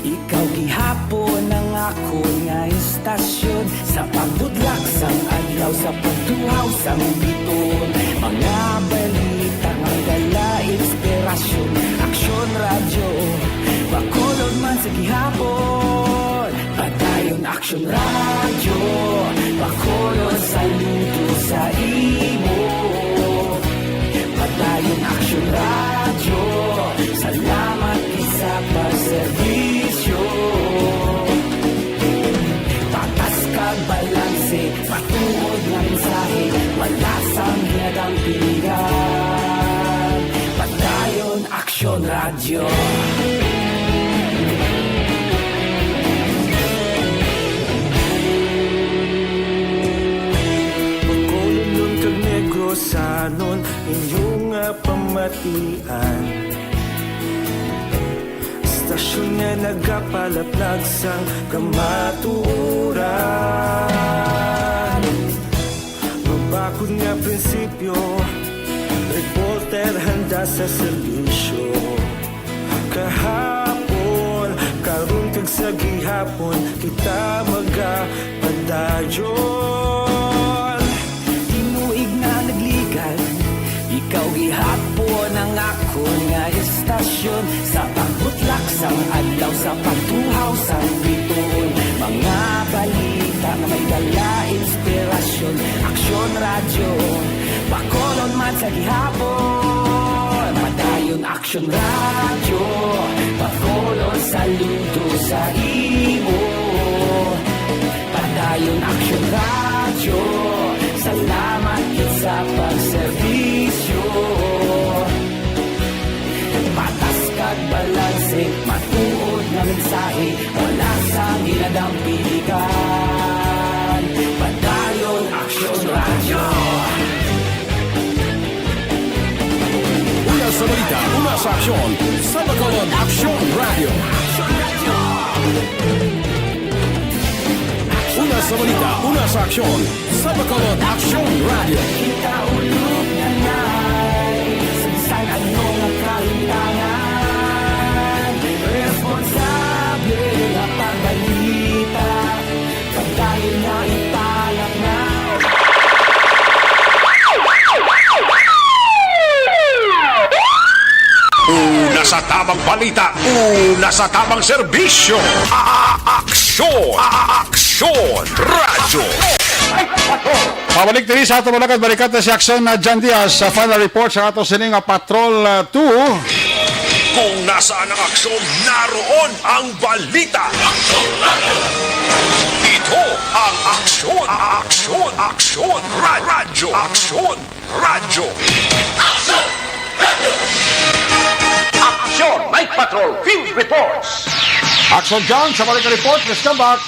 ikaw gihapon ang ako nga istasyon. Sa pagbudlak sang adlaw, sa pagtuhaw sang biton, mga balita nga dala inspirasyon. Aksyon Radyo, bakulod man sa gihapon. Pagdayon Aksyon Radyo, bakulod saludo sa imo. Pagdayon Aksyon Radyo, salamat sa pagserbisyo. Patas kag balanse, matuod nga mensahe, wala sang ginadampigan. Pagdayon Aksyon Radyo. Pagkulunod kag Negrosanon, inyong nga pamatian. Istasyon nga nagapalaplag sang kamatuuran. Mabakod nga prinsipyo, reporter handa sa serbisyo. Kahapon, karon kag sa gihapon, kita magapadayon. Tinuig na nagligan, ikaw gihapon ang ako nga istasyon. Sa pagbutlak sang adlaw, sa pagtuhaw sang biton, mga balita na may dala inspirasyon. Aksyon Radyo, bakolon man sa gihapon. Pagdayon Aksyon Radyo, bakolon saludo sa imo. Pagdayon Aksyon Radyo, salamat sa pagserbisyo. Patas kag balanse, matuod na mensahe, wala sang ginadampigan. Pagdayon Aksyon Radyo. Una sa balita, una sa aksyon, sa Bacolod Aksyon Radio. Una sa balita, una sa aksyon, sa Bacolod Aksyon Radio. Ikaulog na na'y sabisan ano nga kalintangan. Responsable na pagbalita, pagdayon na ipalak na. Una sa tamang balita, una sa tamang serbisyo. Aksyon! Aksyon! Radyo! Pabalik din sa ato mga balikat na si Aksyon na John Diaz sa final report sa ato sining Patrol 2. Kung nasaan ang aksyon, naroon ang balita. Ito ang aksyon! Aksyon! Aksyon! Radyo! Aksyon! Radyo! Aksyon! Aksyon! Night Patrol Field Reports! Aksyon John sa balik report. Let's come back.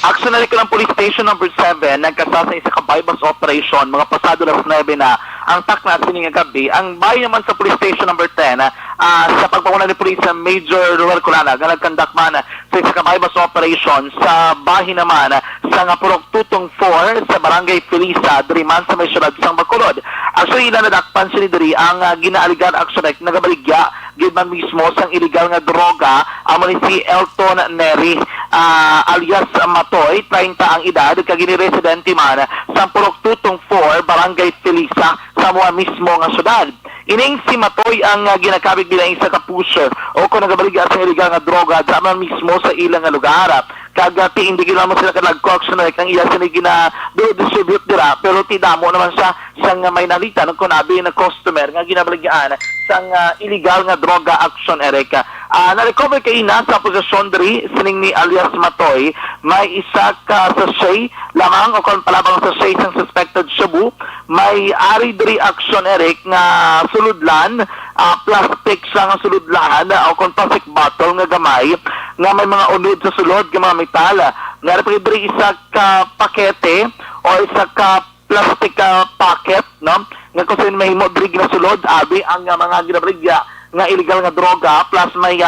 Action na rin ng Police Station number 7, nagkasasa sa isang bypass operation, mga pasado las 9 na ang takna sining gabi. Ang bayan naman sa Police Station number 10, sa pagpapuna ni Police Major Ruel Colana, nagkandak man sa isang bypass operation sa bahin naman sa Purok Tutong 4 sa Barangay Felisa, Diriman sa may syudad sang Bacolod. Actually, ilanadakpan siya ni Diri ang ginaaligan action na nagabaligya gidman mismo sang illegal nga droga amo ni si Elton Neri alias Matoy, 30 ang edad, kagini residente man sa Purok Tutong 4, Barangay Felisa sa mga mismo nga syudad. Ining si Matoy ang ginakabig bilang isa ka pusher o kung nagabaligya sa illegal nga droga daman mismo sa ilang nga lugar. Kagati hindi gila mo sila kalag-coaction na ang iya sila gina-distribute dira pero tidamo naman siya sang may nalita ng kunabi na customer nga ginabaligyan sang illegal nga droga action Erika. Na-recover kay na sa posisyon diri sining ni alias Matoy may isa ka sachet lamang o kung palabang sachet sang suspected shabu may ari diri action Eric nga suludlan plastic sang suludlan o kung plastic bottle nga gamay nga may mga unod sa sulod nga mga metal nga diri isa ka pakete o isa ka plastic packet no nga kung may mo diri na sulod abi ang mga ginabrigya nga illegal nga droga plus may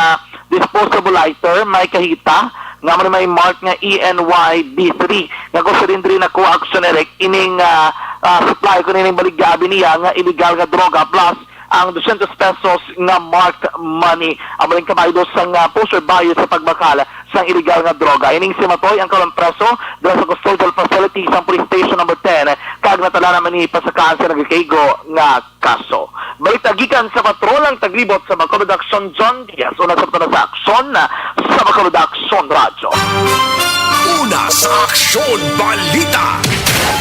disposable lighter may kahita nga may mark nga ENYB3 nga kung rin na ko action Eric ining supply ko nining baligyabi niya nga illegal nga droga plus ang 200 pesos nga marked money amaling kamay dos sang poster bayad sa pagbakala sang illegal nga droga. Ining si Matoy ang kalang preso dahil sa custodial facility sa Police Station number 10 kag natala naman ni pasakaan sa nagkaigo nga kaso. Balita gikan sa patrolang taglibot sa Bacolod Action John Diaz una sa aksyon sa Bacolod Action Radio. Una sa Aksyon Balita.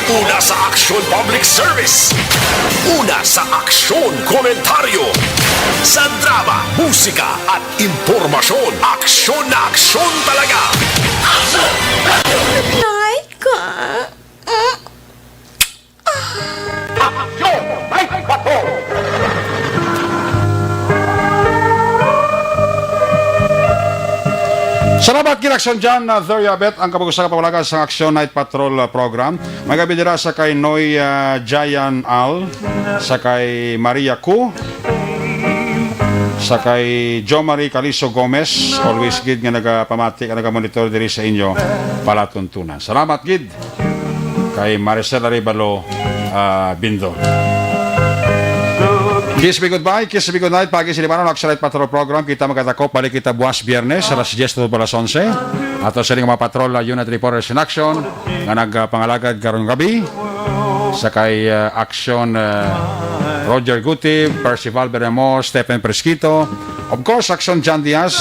Una sa Aksyon Public Service. Una sa Aksyon Komentaryo. Sa drama, musika at impormasyon. Aksyon na aksyon talaga. Aksyon! Night ka. Aksyon! Night Patrol! Salamat kinaksyon dyan, Theriabet, ang kapag-usang kapawalaga sa Action Night Patrol program. Magabi dira sa kay Noy Jayan Al, sa kay Maria Ku, sa kay Jo Marie Caliso Gomez, always gid nga nagapamati, nagamonitor diri sa inyo palatuntunan. Salamat gid kay Maricel Arevalo Bindo. Kiss me goodbye, kiss me good night. Pagi silimanon, Action Night Patrol program. Kita magkatakop, balik kita buwas biyernes, alas 10 to alas 11. Ato sa mga patrol, unit reporters in action, nga nagpangalagad karong gabi. Sa kay Action Roger Guti, Percival Beremo, Stephen Presquito. Of course, Action John Diaz.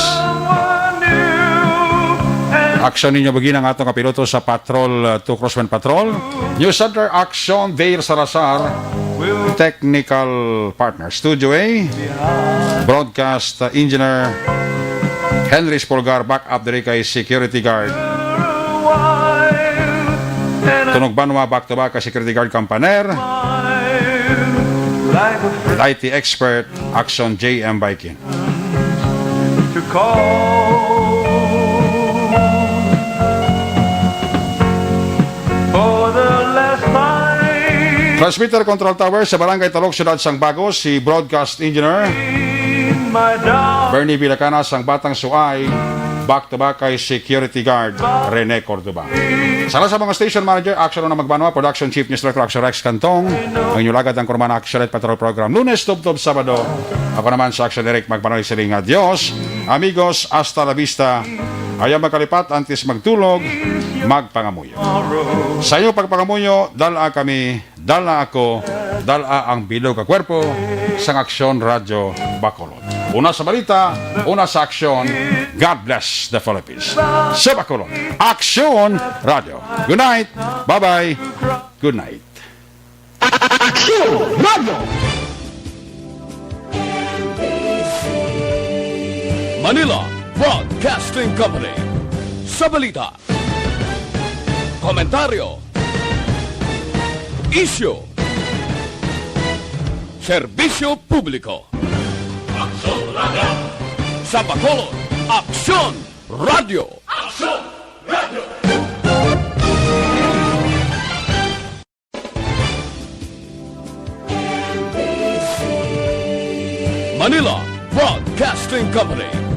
Action ninyo bagin ang atong kapiloto sa Patrol 2 Crossman Patrol. News Center Action Dale Salazar. Technical partner Studio A, broadcast engineer Henry Spolgar, back up dari kay security guard Tunog Banwa, back to back kay security guard Campaner, IT expert Action JM Biking. Transmitter Control Tower sa Barangay Talok, Syudad Sang Bago, si Broadcast Engineer Bernie Vilacana, Sang Batang Suay, back to back kay Security Guard Rene Cordoba. Sala sa mga Station Manager, Action na Magbanwa, Production Chief News Director Action Rex Cantong, ang inyulagad ang Kurman Action Night Patrol Program, Lunes, Tub-Tub, Sabado. Ako naman sa Action Eric Magbanwa siling adios, amigos, hasta la vista. Ayaw magkalipat, antes magtulog, magpangamuyo. Sa iyo pagpangamuyo, dala kami, dala ako, dala ang bilog ka kwerpo sa Aksyon Radio Bacolod. Una sa balita, una sa aksyon. God bless the Philippines. Sa Bacolod, Aksyon Radio. Good night. Bye-bye. Good night. Aksyon Radio! Manila Broadcasting Company. Sa balita, komentaryo, issue, serbisyo publiko. Aksyon Radio! Sa Bacolod, Aksyon Radio! Aksyon Radio! Manila Broadcasting Company.